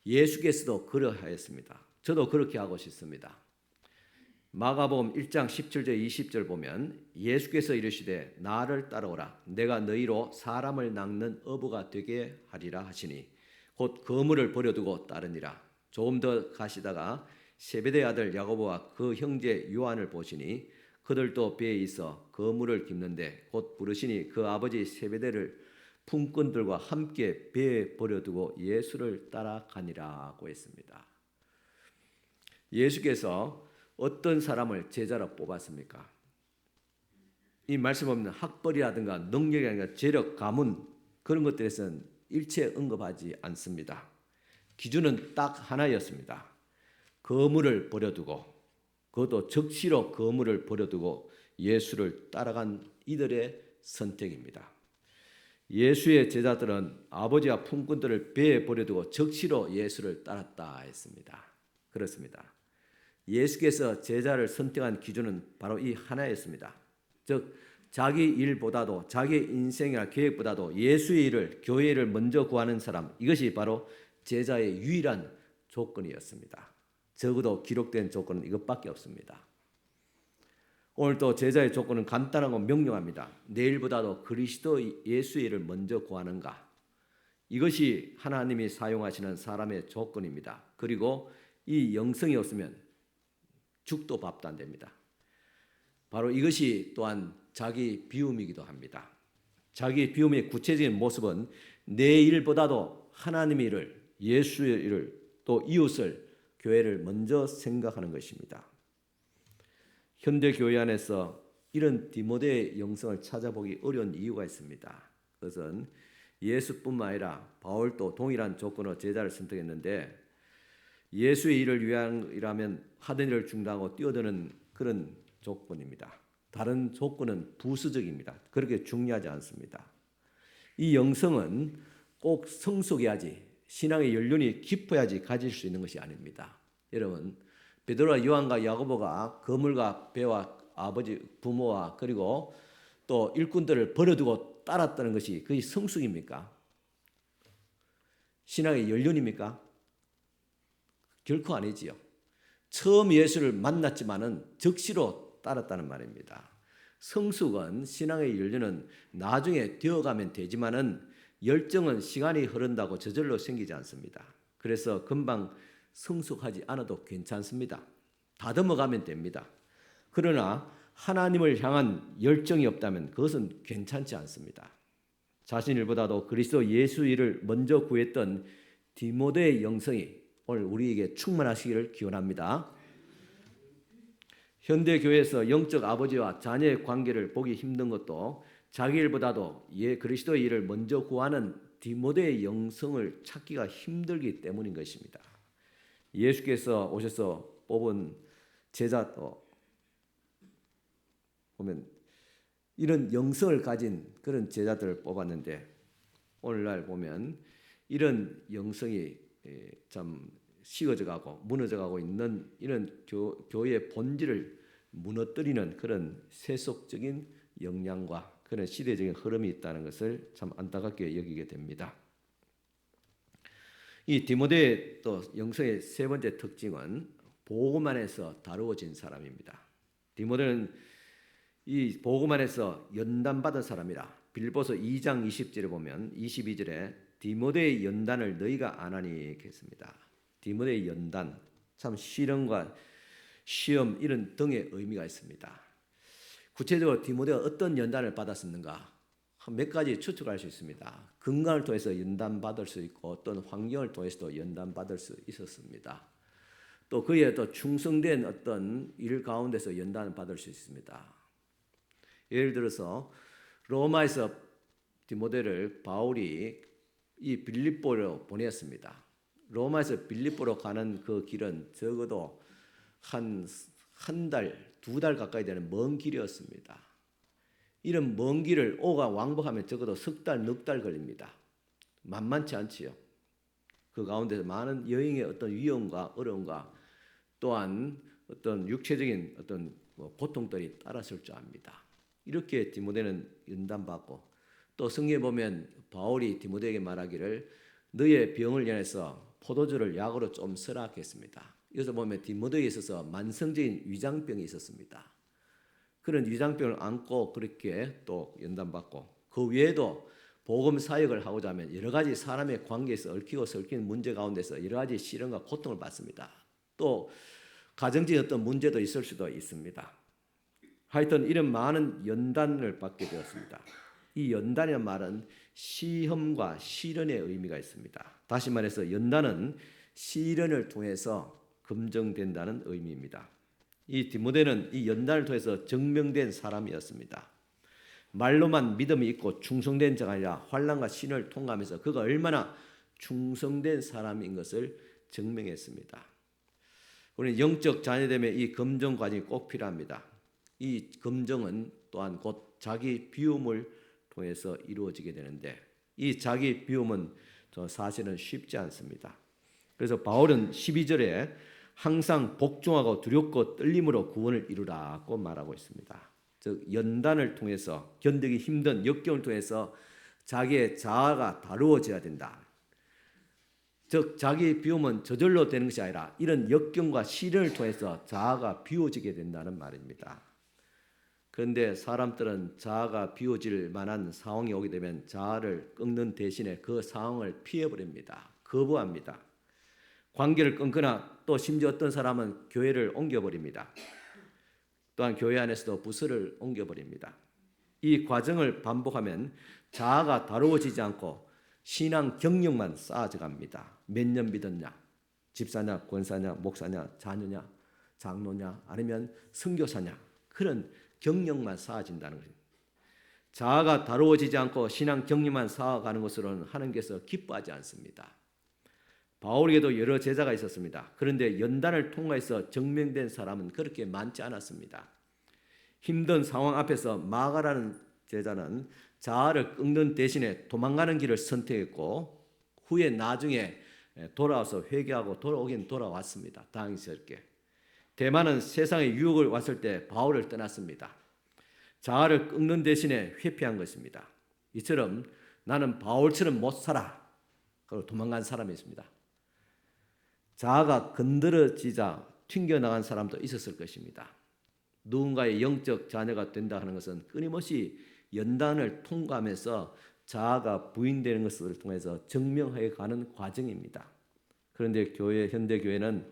예수께서도 그러하였습니다. 저도 그렇게 하고 싶습니다. 마가복음 1장 17절 20절 보면 예수께서 이르시되 나를 따라오라 내가 너희로 사람을 낚는 어부가 되게 하리라 하시니 곧 그물을 버려두고 따르니라. 조금 더 가시다가 세베대의 아들 야고보와 그 형제 요한을 보시니 그들도 배에 있어 그물을 깁는데 곧 부르시니 그 아버지 세베대를 품꾼들과 함께 배에 버려두고 예수를 따라가니라고 했습니다. 예수께서 어떤 사람을 제자로 뽑았습니까? 이 말씀 보면 학벌이라든가 능력이라든가 재력, 가문 그런 것들에서는 일체 언급하지 않습니다. 기준은 딱 하나였습니다. 거물을 버려두고 그것도 적시로 거물을 버려두고 예수를 따라간 이들의 선택입니다. 예수의 제자들은 아버지와 품꾼들을 배에 버려두고 적시로 예수를 따랐다 했습니다. 그렇습니다. 예수께서 제자를 선택한 기준은 바로 이 하나였습니다. 즉 자기 일보다도 자기 인생이나 계획보다도 예수의 일을, 교회의 일을 먼저 구하는 사람, 이것이 바로 제자의 유일한 조건이었습니다. 적어도 기록된 조건은 이것밖에 없습니다. 오늘도 제자의 조건은 간단하고 명료합니다. 내일보다도 그리스도 예수의 일을 먼저 구하는가? 이것이 하나님이 사용하시는 사람의 조건입니다. 그리고 이 영성이 없으면 죽도 밥도 안 됩니다. 바로 이것이 또한 자기 비움이기도 합니다. 자기 비움의 구체적인 모습은 내 일보다도 하나님의 일을, 예수의 일을, 또 이웃을, 교회를 먼저 생각하는 것입니다. 현대 교회 안에서 이런 디모데의 영성을 찾아보기 어려운 이유가 있습니다. 그것은 예수뿐만 아니라 바울도 동일한 조건으로 제자를 선택했는데 예수의 일을 위함이라면 하던 일을 중단하고 뛰어드는 그런 조건입니다. 다른 조건은 부수적입니다. 그렇게 중요하지 않습니다. 이 영성은 꼭 성숙해야지, 신앙의 연륜이 깊어야지 가질 수 있는 것이 아닙니다. 여러분, 베드로와 요한과 야고보가 거물과 배와 아버지, 부모와 그리고 또 일꾼들을 버려두고 따랐다는 것이 그게 성숙입니까? 신앙의 연륜입니까? 결코 아니지요. 처음 예수를 만났지만은 적시로 따랐다는 말입니다. 성숙은, 신앙의 연륜은 나중에 되어가면 되지만은 열정은 시간이 흐른다고 저절로 생기지 않습니다. 그래서 금방 성숙하지 않아도 괜찮습니다. 다듬어가면 됩니다. 그러나 하나님을 향한 열정이 없다면 그것은 괜찮지 않습니다. 자신 일보다도 그리스도 예수 일을 먼저 구했던 디모데의 영성이 오늘 우리에게 충만하시기를 기원합니다. 현대 교회에서 영적 아버지와 자녀의 관계를 보기 힘든 것도 자기 일보다도 그리스도의 일을 먼저 구하는 디모데의 영성을 찾기가 힘들기 때문인 것입니다. 예수께서 오셔서 뽑은 제자도 보면 이런 영성을 가진 그런 제자들을 뽑았는데 오늘날 보면 이런 영성이 참 식어져가고 무너져가고 있는 이런 교회의 본질을 무너뜨리는 그런 세속적인 역량과 그런 시대적인 흐름이 있다는 것을 참 안타깝게 여기게 됩니다. 이 디모데의 또 영성의 세 번째 특징은 복음 안에서 다루어진 사람입니다. 디모데는 이 복음 안에서 연단받은 사람이라 빌보서 2장 20절에 보면 22절에 디모데의 연단을 너희가 아나니 했습니다. 디모데의 연단, 참 시련과 시험 이런 등의 의미가 있습니다. 구체적으로 디모데가 어떤 연단을 받았었는가 몇 가지 추측할 수 있습니다. 건강을 통해서 연단받을 수 있고 어떤 환경을 통해서도 연단받을 수 있었습니다. 또 그에 또 충성된 어떤 일 가운데서 연단을 받을 수 있습니다. 예를 들어서 로마에서 디모데를 바울이 이 빌립보로 보냈습니다. 로마에서 빌립보로 가는 그 길은 적어도 한 달, 2달 가까이 되는 먼 길이었습니다. 이런 먼 길을 오가 왕복하면 적어도 석 달, 넉 달 걸립니다. 만만치 않지요. 그 가운데서 많은 여행의 어떤 위험과 어려움과 또한 어떤 육체적인 어떤 고통들이 따랐을 줄 압니다. 이렇게 디모데는 연단받고 또 성경에 보면 바울이 디모데에게 말하기를 너의 병을 인해서 포도주를 약으로 좀 쓰라 했습니다. 여기서 보면 디모데에 있어서 만성적인 위장병이 있었습니다. 그런 위장병을 안고 그렇게 또 연단받고 그 외에도 복음 사역을 하고자 하면 여러 가지 사람의 관계에서 얽히고 설키는 문제 가운데서 여러 가지 시련과 고통을 받습니다. 또 가정적인 어떤 문제도 있을 수도 있습니다. 하여튼 이런 많은 연단을 받게 되었습니다. 이 연단이라는 말은 시험과 시련의 의미가 있습니다. 다시 말해서 연단은 시련을 통해서 검증된다는 의미입니다. 이 디모데는 이 연단을 통해서 증명된 사람이었습니다. 말로만 믿음이 있고 충성된 자가 아니라 환난과 시련을 통과하면서 그가 얼마나 충성된 사람인 것을 증명했습니다. 우리는 영적 자녀됨의 이 검증 과정이 꼭 필요합니다. 이 검증은 또한 곧 자기 비움을 통해서 이루어지게 되는데 이 자기 비움은 사실은 쉽지 않습니다. 그래서 바울은 12절에 항상 복종하고 두렵고 떨림으로 구원을 이루라고 말하고 있습니다. 즉 연단을 통해서 견디기 힘든 역경을 통해서 자기의 자아가 다루어져야 된다. 즉 자기 비움은 저절로 되는 것이 아니라 이런 역경과 시련을 통해서 자아가 비워지게 된다는 말입니다. 그런데 사람들은 자아가 비워질 만한 상황이 오게 되면 자아를 끊는 대신에 그 상황을 피해버립니다. 거부합니다. 관계를 끊거나 또 심지어 어떤 사람은 교회를 옮겨버립니다. 또한 교회 안에서도 부서를 옮겨버립니다. 이 과정을 반복하면 자아가 다루어지지 않고 신앙 경력만 쌓아져 갑니다. 몇 년 믿었냐? 집사냐? 권사냐? 목사냐? 자녀냐? 장로냐? 아니면 선교사냐? 그런 경력만 쌓아진다는 거예요. 자아가 다루어지지 않고 신앙 경력만 쌓아가는 것으로는 하나님께서 기뻐하지 않습니다. 바울에게도 여러 제자가 있었습니다. 그런데 연단을 통과해서 증명된 사람은 그렇게 많지 않았습니다. 힘든 상황 앞에서 마가라는 제자는 자아를 끊는 대신에 도망가는 길을 선택했고 후에 나중에 돌아와서 회개하고 돌아오긴 돌아왔습니다. 당연스럽게. 대만은 세상의 유혹을 왔을 때 바울을 떠났습니다. 자아를 끊는 대신에 회피한 것입니다. 이처럼 나는 바울처럼 못 살아. 그리고 도망간 사람이 있습니다. 자아가 건드려지자 튕겨나간 사람도 있었을 것입니다. 누군가의 영적 자녀가 된다 하는 것은 끊임없이 연단을 통과하면서 자아가 부인되는 것을 통해서 증명해 가는 과정입니다. 그런데 현대 교회는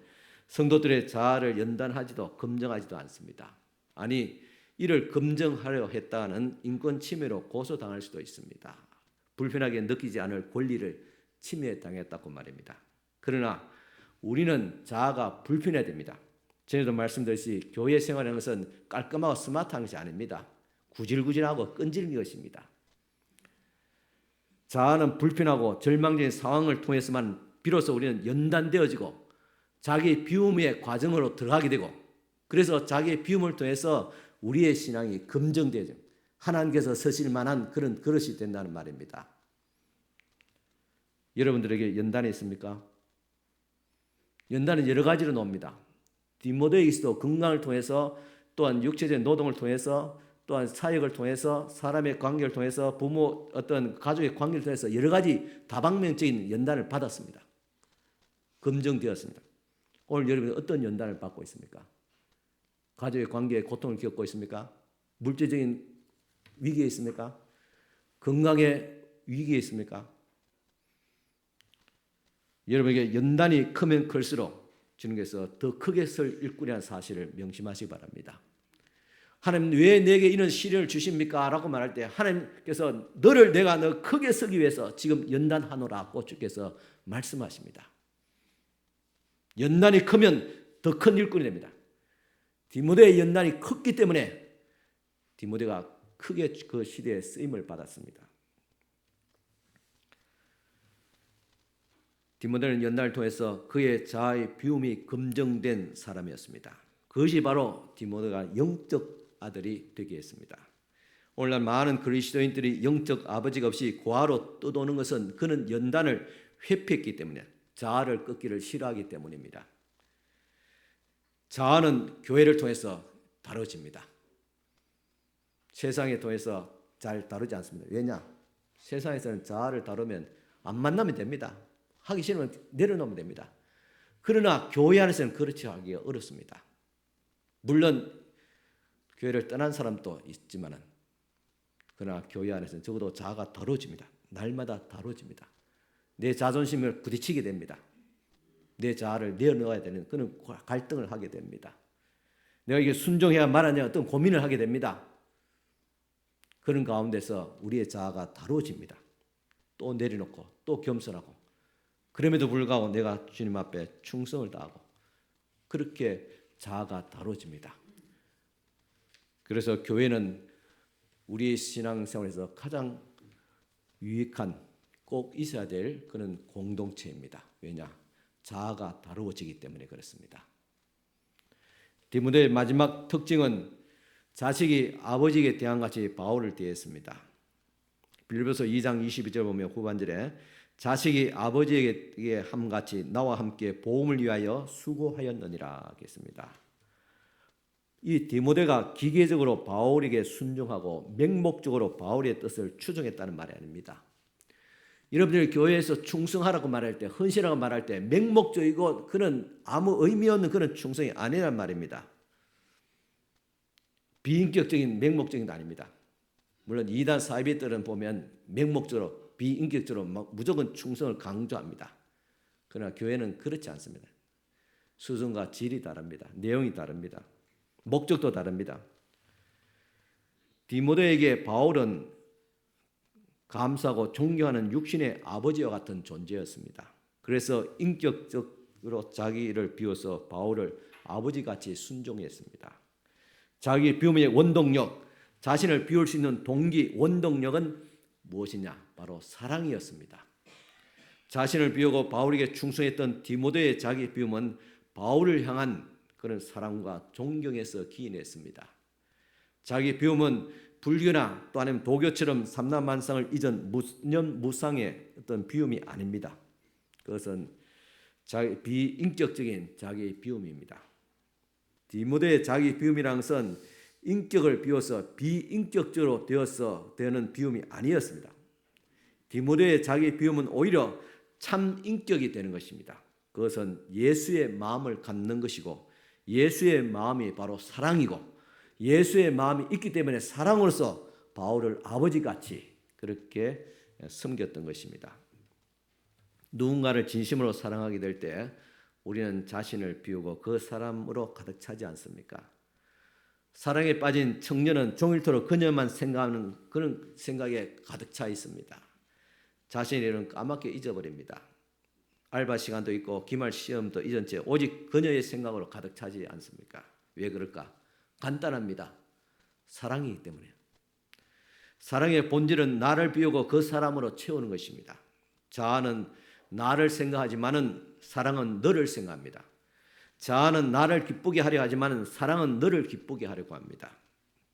성도들의 자아를 연단하지도 검증하지도 않습니다. 아니 이를 검증하려 했다는 인권 침해로 고소당할 수도 있습니다. 불편하게 느끼지 않을 권리를 침해당했다고 말입니다. 그러나 우리는 자아가 불편해야 됩니다. 전에도 말씀드렸듯이 교회 생활하는 것은 깔끔하고 스마트한 것이 아닙니다. 구질구질하고 끈질긴 것입니다. 자아는 불편하고 절망적인 상황을 통해서만 비로소 우리는 연단되어지고 자기 비움의 과정으로 들어가게 되고 그래서 자기의 비움을 통해서 우리의 신앙이 검증되죠. 하나님께서 서실 만한 그런 그릇이 된다는 말입니다. 여러분들에게 연단이 있습니까? 연단은 여러 가지로 나옵니다. 디모데에게서도 건강을 통해서 또한 육체적인 노동을 통해서 또한 사역을 통해서 사람의 관계를 통해서 부모 어떤 가족의 관계를 통해서 여러 가지 다방면적인 연단을 받았습니다. 검증되었습니다. 오늘 여러분은 어떤 연단을 받고 있습니까? 가족의 관계에 고통을 겪고 있습니까? 물질적인 위기에 있습니까? 건강의 위기에 있습니까? 여러분에게 연단이 크면 클수록 주님께서 더 크게 설 일꾼이라는 사실을 명심하시기 바랍니다. 하나님 왜 내게 이런 시련을 주십니까? 라고 말할 때 하나님께서 너를 내가 너 크게 쓰기 위해서 지금 연단하노라고 주께서 말씀하십니다. 연단이 크면 더 큰 일꾼이 됩니다. 디모데의 연단이 컸기 때문에 디모데가 크게 그 시대에 쓰임을 받았습니다. 디모데는 연단을 통해서 그의 자아의 비움이 검증된 사람이었습니다. 그것이 바로 디모데가 영적 아들이 되게 했습니다. 오늘날 많은 그리스도인들이 영적 아버지가 없이 고아로 떠도는 것은 그는 연단을 회피했기 때문에 자아를 끊기를 싫어하기 때문입니다. 자아는 교회를 통해서 다뤄집니다. 세상에 통해서 잘 다루지 않습니다. 왜냐? 세상에서는 자아를 다루면 안 만나면 됩니다. 하기 싫으면 내려놓으면 됩니다. 그러나 교회 안에서는 그렇지 하기가 어렵습니다. 물론 교회를 떠난 사람도 있지만은 그러나 교회 안에서는 적어도 자아가 다뤄집니다. 날마다 다뤄집니다. 내 자존심을 부딪히게 됩니다. 내 자아를 내어놓아야 되는 그런 갈등을 하게 됩니다. 내가 이게 순종해야 말하냐 어떤 고민을 하게 됩니다. 그런 가운데서 우리의 자아가 다루어집니다. 또 내려놓고 또 겸손하고 그럼에도 불구하고 내가 주님 앞에 충성을 다하고 그렇게 자아가 다루어집니다. 그래서 교회는 우리의 신앙생활에서 가장 유익한 꼭 있어야 될 그런 공동체입니다. 왜냐? 자아가 다루어지기 때문에 그렇습니다. 디모데의 마지막 특징은 자식이 아버지에게 대한 같이 바울을 대했습니다. 빌립보서 2장 22절 보면 후반절에 자식이 아버지에게 함같이 나와 함께 보험을 위하여 수고하였느니라 하겠습니다. 이 디모데가 기계적으로 바울에게 순종하고 맹목적으로 바울의 뜻을 추종했다는 말이 아닙니다. 여러분들이 교회에서 충성하라고 말할 때, 헌신하라고 말할 때 맹목적이고 그는 아무 의미 없는 그런 충성이 아니란 말입니다. 비인격적인 맹목적인 게 아닙니다. 물론 이단 사이비들은 보면 맹목적으로 비인격적으로 무조건 충성을 강조합니다. 그러나 교회는 그렇지 않습니다. 수준과 질이 다릅니다. 내용이 다릅니다. 목적도 다릅니다. 디모데에게 바울은 감사하고 존경하는 육신의 아버지와 같은 존재였습니다. 그래서 인격적으로 자기를 비워서 바울을 아버지같이 순종했습니다. 자기 비움의 원동력, 자신을 비울 수 있는 동기, 원동력은 무엇이냐? 바로 사랑이었습니다. 자신을 비우고 바울에게 충성했던 디모데의 자기 비움은 바울을 향한 그런 사랑과 존경에서 기인했습니다. 자기 비움은 불교나 또 아니면 도교처럼 삼라만상을 잊은 무념무상의 어떤 비움이 아닙니다. 그것은 자기 비인격적인 자기의 비움입니다. 디모데의 자기 비움이라는 것은 인격을 비워서 비인격적으로 되는 비움이 아니었습니다. 디모데의 자기 비움은 오히려 참 인격이 되는 것입니다. 그것은 예수의 마음을 갖는 것이고 예수의 마음이 바로 사랑이고 예수의 마음이 있기 때문에 사랑으로서 바울을 아버지같이 그렇게 섬겼던 것입니다. 누군가를 진심으로 사랑하게 될 때 우리는 자신을 비우고 그 사람으로 가득 차지 않습니까? 사랑에 빠진 청년은 종일토록 그녀만 생각하는 그런 생각에 가득 차 있습니다. 자신의 일은 까맣게 잊어버립니다. 알바 시간도 있고 기말 시험도 잊은 채 오직 그녀의 생각으로 가득 차지 않습니까? 왜 그럴까? 간단합니다. 사랑이기 때문에. 사랑의 본질은 나를 비우고 그 사람으로 채우는 것입니다. 자아는 나를 생각하지만은 사랑은 너를 생각합니다. 자아는 나를 기쁘게 하려 하지만 사랑은 너를 기쁘게 하려고 합니다.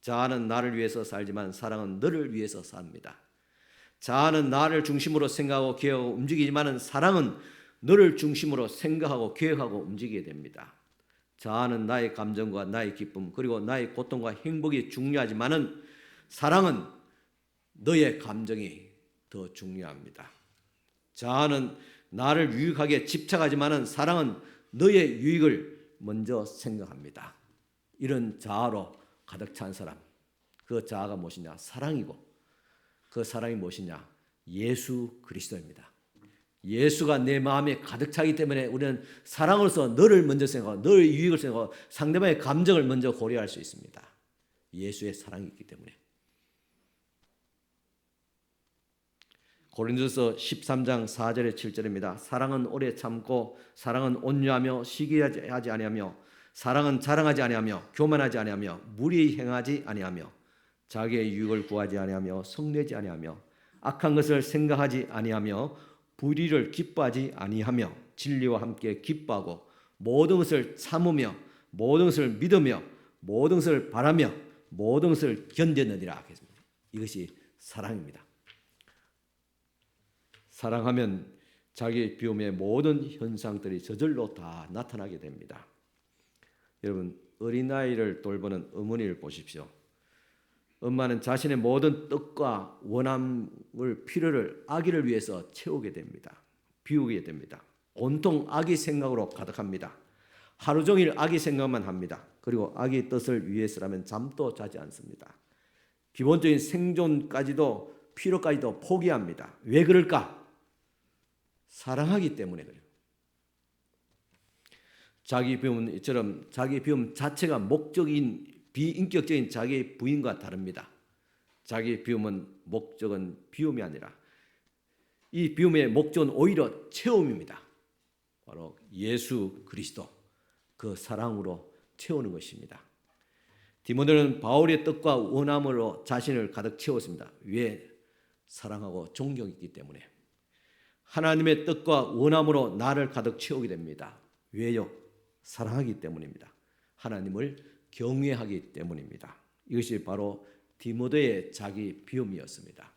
자아는 나를 위해서 살지만 사랑은 너를 위해서 삽니다. 자아는 나를 중심으로 생각하고 계획하고 움직이지만 사랑은 너를 중심으로 생각하고 계획하고 움직이게 됩니다. 자아는 나의 감정과 나의 기쁨 그리고 나의 고통과 행복이 중요하지만 사랑은 너의 감정이 더 중요합니다. 자아는 나를 유익하게 집착하지만 사랑은 너의 유익을 먼저 생각합니다. 이런 자아로 가득 찬 사람, 그 자아가 무엇이냐? 사랑이고 그 사랑이 무엇이냐? 예수 그리스도입니다. 예수가 내 마음에 가득 차기 때문에 우리는 사랑으로서 너를 먼저 생각하고 너의 유익을 생각하고 상대방의 감정을 먼저 고려할 수 있습니다. 예수의 사랑이 있기 때문에. 고린도서 13장 4절에 7절입니다. 사랑은 오래 참고 사랑은 온유하며 시기하지 아니하며 사랑은 자랑하지 아니하며 교만하지 아니하며 무리히 행하지 아니하며 자기의 유익을 구하지 아니하며 성내지 아니하며 악한 것을 생각하지 아니하며 불의를 기뻐하지 아니하며 진리와 함께 기뻐하고 모든 것을 참으며 모든 것을 믿으며 모든 것을 바라며 모든 것을 견디느니라 하겠습니다. 이것이 사랑입니다. 사랑하면 자기 비움의 모든 현상들이 저절로 다 나타나게 됩니다. 여러분 어린아이를 돌보는 어머니를 보십시오. 엄마는 자신의 모든 뜻과 원함을 필요를 아기를 위해서 채우게 됩니다. 비우게 됩니다. 온통 아기 생각으로 가득합니다. 하루 종일 아기 생각만 합니다. 그리고 아기 뜻을 위해서라면 잠도 자지 않습니다. 기본적인 생존까지도 필요까지도 포기합니다. 왜 그럴까? 사랑하기 때문에 그래요. 자기 비움은 이처럼 자기 비움 자체가 목적인 비인격적인 자기 부인과 다릅니다. 자기 비움은 목적은 비움이 아니라 이 비움의 목적은 오히려 체험입니다. 바로 예수 그리스도 그 사랑으로 채우는 것입니다. 디모데는 바울의 뜻과 원함으로 자신을 가득 채웠습니다. 왜? 사랑하고 존경했기 때문에. 하나님의 뜻과 원함으로 나를 가득 채우게 됩니다. 왜요? 사랑하기 때문입니다. 하나님을 경외하기 때문입니다. 이것이 바로 디모데의 자기 비움이었습니다.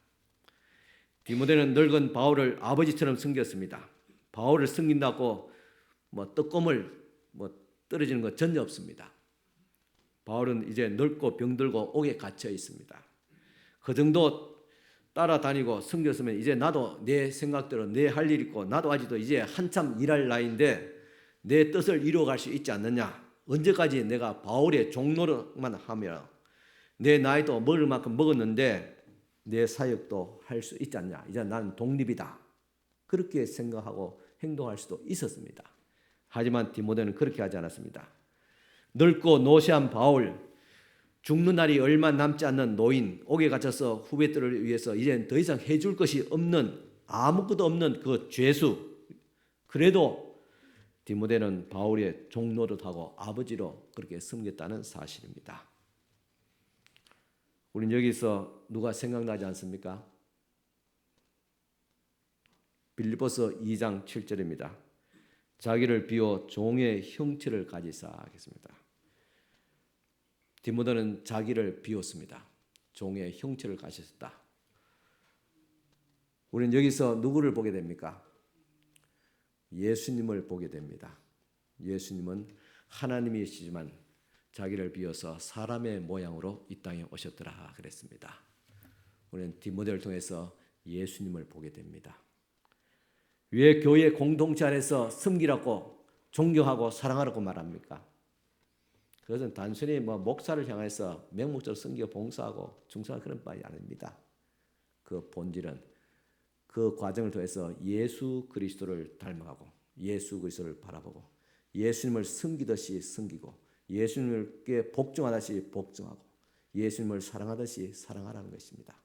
디모데는 늙은 바울을 아버지처럼 섬겼습니다. 바울을 섬긴다고 떡고물 떨어지는 것 전혀 없습니다. 바울은 이제 늙고 병들고 옥에 갇혀 있습니다. 그 정도 따라다니고 섬겼으면 이제 나도 내 생각대로 내 할 일 있고 나도 아직도 이제 한참 일할 나이인데 내 뜻을 이루어갈 수 있지 않느냐. 언제까지 내가 바울의 종노릇만 하며 내 나이도 먹을 만큼 먹었는데 내 사역도 할 수 있지 않냐. 이제 나는 독립이다. 그렇게 생각하고 행동할 수도 있었습니다. 하지만 디모데는 그렇게 하지 않았습니다. 늙고 노쇠한 바울, 죽는 날이 얼마 남지 않는 노인, 옥에 갇혀서 후배들을 위해서 이제는 더 이상 해줄 것이 없는 아무것도 없는 그 죄수. 그래도 디모데는 바울의 종노릇하고 아버지로 그렇게 섬겼다는 사실입니다. 우린 여기서 누가 생각나지 않습니까? 빌립보서 2장 7절입니다. 자기를 비워 종의 형체를 가지사 하겠습니다. 디모데는 자기를 비웠습니다. 종의 형체를 가졌다. 우리는 여기서 누구를 보게 됩니까? 예수님을 보게 됩니다. 예수님은 하나님이시지만 자기를 비워서 사람의 모양으로 이 땅에 오셨더라 그랬습니다. 우리는 디모데를 통해서 예수님을 보게 됩니다. 왜 교회 공동체 안에서 섬기라고 존경하고 사랑하라고 말합니까? 그것은 단순히 목사를 향해서 맹목적으로 섬겨 봉사하고 충성하는 그런 바이 아닙니다. 그 본질은 그 과정을 통해서 예수 그리스도를 닮아가고 예수 그리스도를 바라보고 예수님을 섬기듯이 섬기고 예수님께 복종하듯이 복종하고 예수님을 사랑하듯이 사랑하라는 것입니다.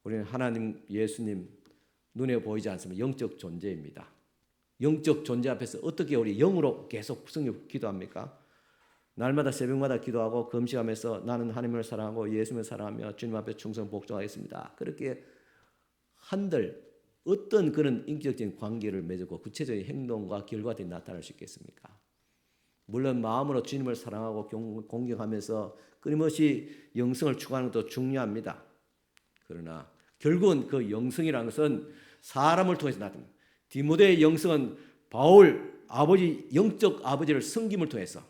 우리는 하나님 예수님 눈에 보이지 않습니다. 영적 존재입니다. 영적 존재 앞에서 어떻게 우리 영으로 계속 기도합니까? 날마다 새벽마다 기도하고 금식하면서 나는 하나님을 사랑하고 예수님을 사랑하며 주님 앞에 충성 복종하겠습니다. 그렇게 한들 어떤 그런 인격적인 관계를 맺고 구체적인 행동과 결과들이 나타날 수 있겠습니까? 물론 마음으로 주님을 사랑하고 공경하면서 끊임없이 영성을 추구하는 것도 중요합니다. 그러나 결국은 그 영성이라는 것은 사람을 통해서 나타납니다. 디모데의 영성은 바울 아버지 영적 아버지를 섬김을 통해서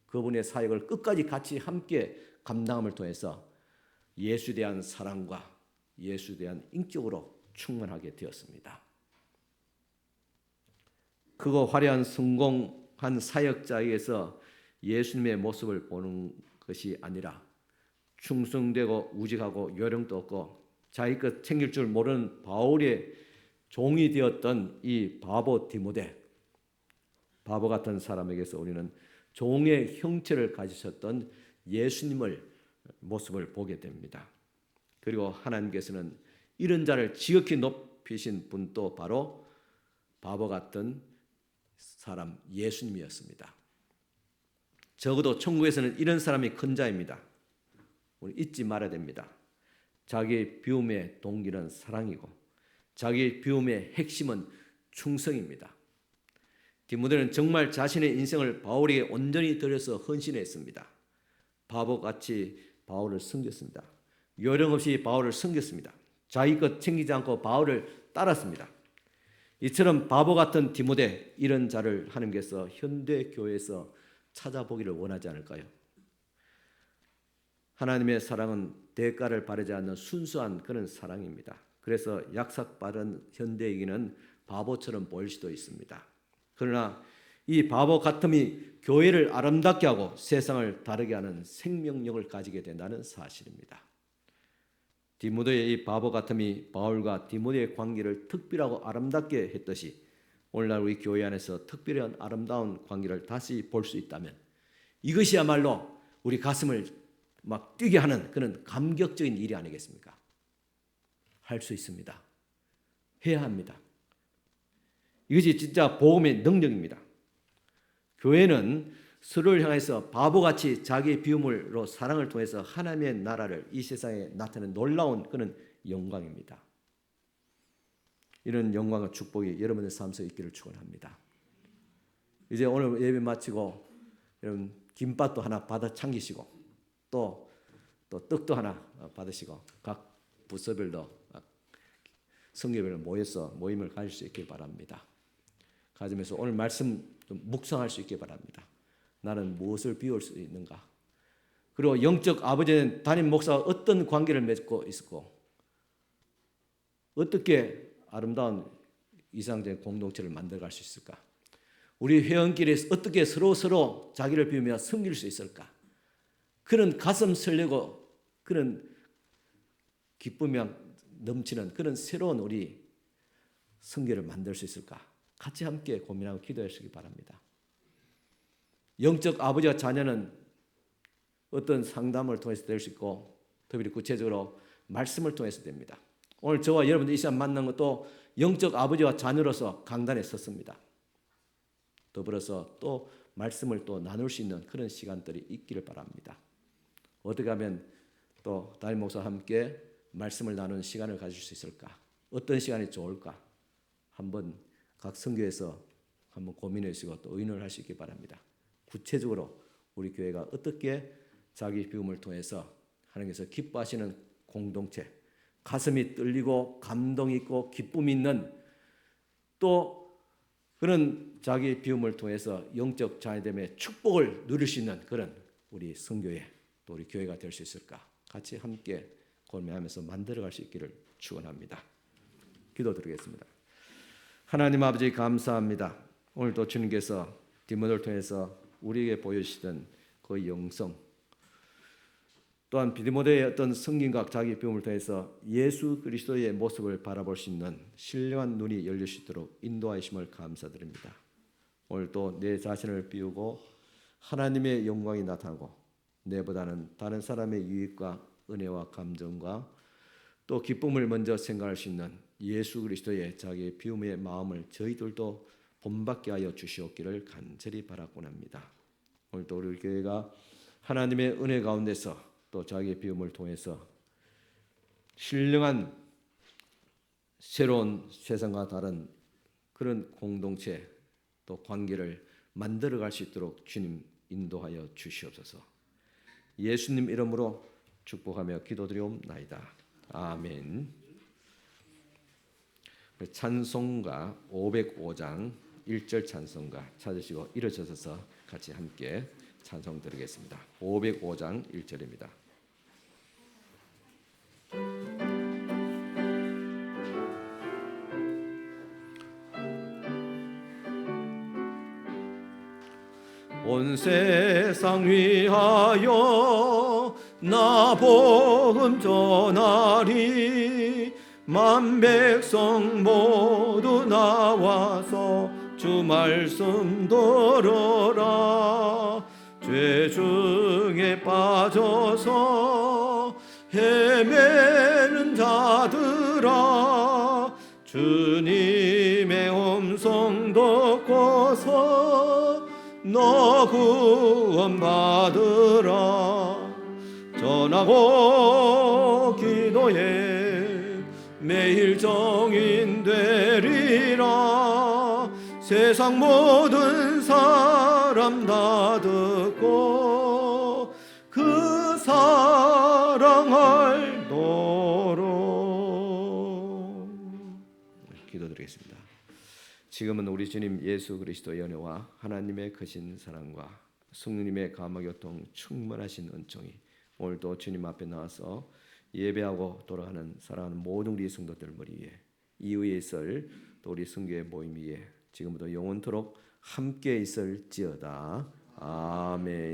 그분의 사역을 끝까지 같이 함께 감당함을 통해서 예수에 대한 사랑과 예수에 대한 인격으로 충만하게 되었습니다. 크고 화려한 성공한 사역자에게서 예수님의 모습을 보는 것이 아니라 충성되고 우직하고 요령도 없고 자기 것 챙길 줄 모르는 바울의 종이 되었던 이 바보 디모데, 바보 같은 사람에게서 우리는 종의 형체를 가지셨던 예수님을 모습을 보게 됩니다. 그리고 하나님께서는 이런 자를 지극히 높이신 분도 바로 바보 같은 사람 예수님이었습니다. 적어도 천국에서는 이런 사람이 큰 자입니다. 우리 잊지 말아야 됩니다. 자기 비움의 동기는 사랑이고 자기 비움의 핵심은 충성입니다. 디모데는 정말 자신의 인생을 바울에게 온전히 들여서 헌신했습니다. 바보같이 바울을 섬겼습니다. 요령 없이 바울을 섬겼습니다. 자기 것 챙기지 않고 바울을 따랐습니다. 이처럼 바보 같은 디모데, 이런 자를 하나님께서 현대 교회에서 찾아보기를 원하지 않을까요? 하나님의 사랑은 대가를 바라지 않는 순수한 그런 사랑입니다. 그래서 약삭빠른 현대이기는 바보처럼 보일 수도 있습니다. 그러나 이 바보 같음이 교회를 아름답게 하고 세상을 다르게 하는 생명력을 가지게 된다는 사실입니다. 디모데의 이 바보 같음이 바울과 디모데의 관계를 특별하고 아름답게 했듯이 오늘날 우리 교회 안에서 특별한 아름다운 관계를 다시 볼 수 있다면 이것이야말로 우리 가슴을 막 뛰게 하는 그런 감격적인 일이 아니겠습니까? 할 수 있습니다. 해야 합니다. 이것이 진짜 복음의 능력입니다. 교회는 서로를 향해서 바보같이 자기의 비움으로 사랑을 통해서 하나님의 나라를 이 세상에 나타내는 놀라운 그런 영광입니다. 이런 영광과 축복이 여러분의 삶 속에 있기를 축원합니다. 이제 오늘 예배 마치고 여러분 김밥도 하나 받아 챙기시고 또 떡도 하나 받으시고 각 부서별로 성교별로 모여서 모임을 가질 수 있길 바랍니다. 가지면서 오늘 말씀 좀 묵상할 수 있길 바랍니다. 나는 무엇을 비울 수 있는가? 그리고 영적 아버지는 담임 목사와 어떤 관계를 맺고 있었고 어떻게 아름다운 이상적인 공동체를 만들어갈 수 있을까? 우리 회원끼리 어떻게 서로 자기를 비우며 섬길 수 있을까? 그런 가슴 설레고 그런 기쁨이 넘치는 그런 새로운 우리 성교를 만들 수 있을까? 같이 함께 고민하고 기도하시기 바랍니다. 영적 아버지와 자녀는 어떤 상담을 통해서 될 수 있고 특별히 구체적으로 말씀을 통해서 됩니다. 오늘 저와 여러분들 이 시간 만난 것도 영적 아버지와 자녀로서 강단에 섰습니다. 더불어서 또 말씀을 또 나눌 수 있는 그런 시간들이 있기를 바랍니다. 어떻게 하면 또 담임 목사와 함께 말씀을 나누는 시간을 가질 수 있을까? 어떤 시간이 좋을까? 한번 각 선교에서 한번 고민해 주시고 또 의논을 할 수 있기 바랍니다. 구체적으로 우리 교회가 어떻게 자기 비움을 통해서 하나님께서 기뻐하시는 공동체, 가슴이 떨리고 감동이 있고 기쁨이 있는 또 그런 자기 비움을 통해서 영적 자녀됨의 축복을 누릴 수 있는 그런 우리 선교회 또 우리 교회가 될 수 있을까? 같이 함께 고민하면서 만들어갈 수 있기를 축원합니다. 기도드리겠습니다. 하나님 아버지 감사합니다. 오늘도 주님께서 디모데를 통해서 우리에게 보여주시던 그 영성 또한 디모데의 어떤 성김과 자기 비움을 통해서 예수 그리스도의 모습을 바라볼 수 있는 신령한 눈이 열릴 수 있도록 인도하심을 감사드립니다. 오늘도 내 자신을 비우고 하나님의 영광이 나타나고 내보다는 다른 사람의 유익과 은혜와 감정과 또 기쁨을 먼저 생각할 수 있는 예수 그리스도의 자기의 비움의 마음을 저희들도 본받게 하여 주시옵기를 간절히 바라곤 합니다. 오늘도 우리 교회가 하나님의 은혜 가운데서 또 자기의 비움을 통해서 신령한 새로운 세상과 다른 그런 공동체 또 관계를 만들어갈 수 있도록 주님 인도하여 주시옵소서. 예수님 이름으로 축복하며 기도드리옵나이다. 아멘. 찬송가 505장 1절 찬송가 찾으시고 일어서서 같이 함께 찬송 드리겠습니다. 505장 1절입니다. 온 세상 위하여 나 복음 전하리 만 백성 모두 나와서 주 말씀 들어라 죄 중에 빠져서 헤매는 자들아 주님의 음성 듣고서 너 구원받으라 전하고 기도해 매일 정인 되리라 세상 모든 사람 다 듣고 그 사랑할도록 기도드리겠습니다. 지금은 우리 주님 예수 그리스도의 은혜와 하나님의 크신 사랑과 성령님의 감화교통 충만하신 은총이 오늘도 주님 앞에 나와서 예배하고 돌아가는 사랑하는 모든 우리 성도들 머리 위에 이후에 있을 또 우리 성교의 모임 위에 지금부터 영원토록 함께 있을지어다. 아멘.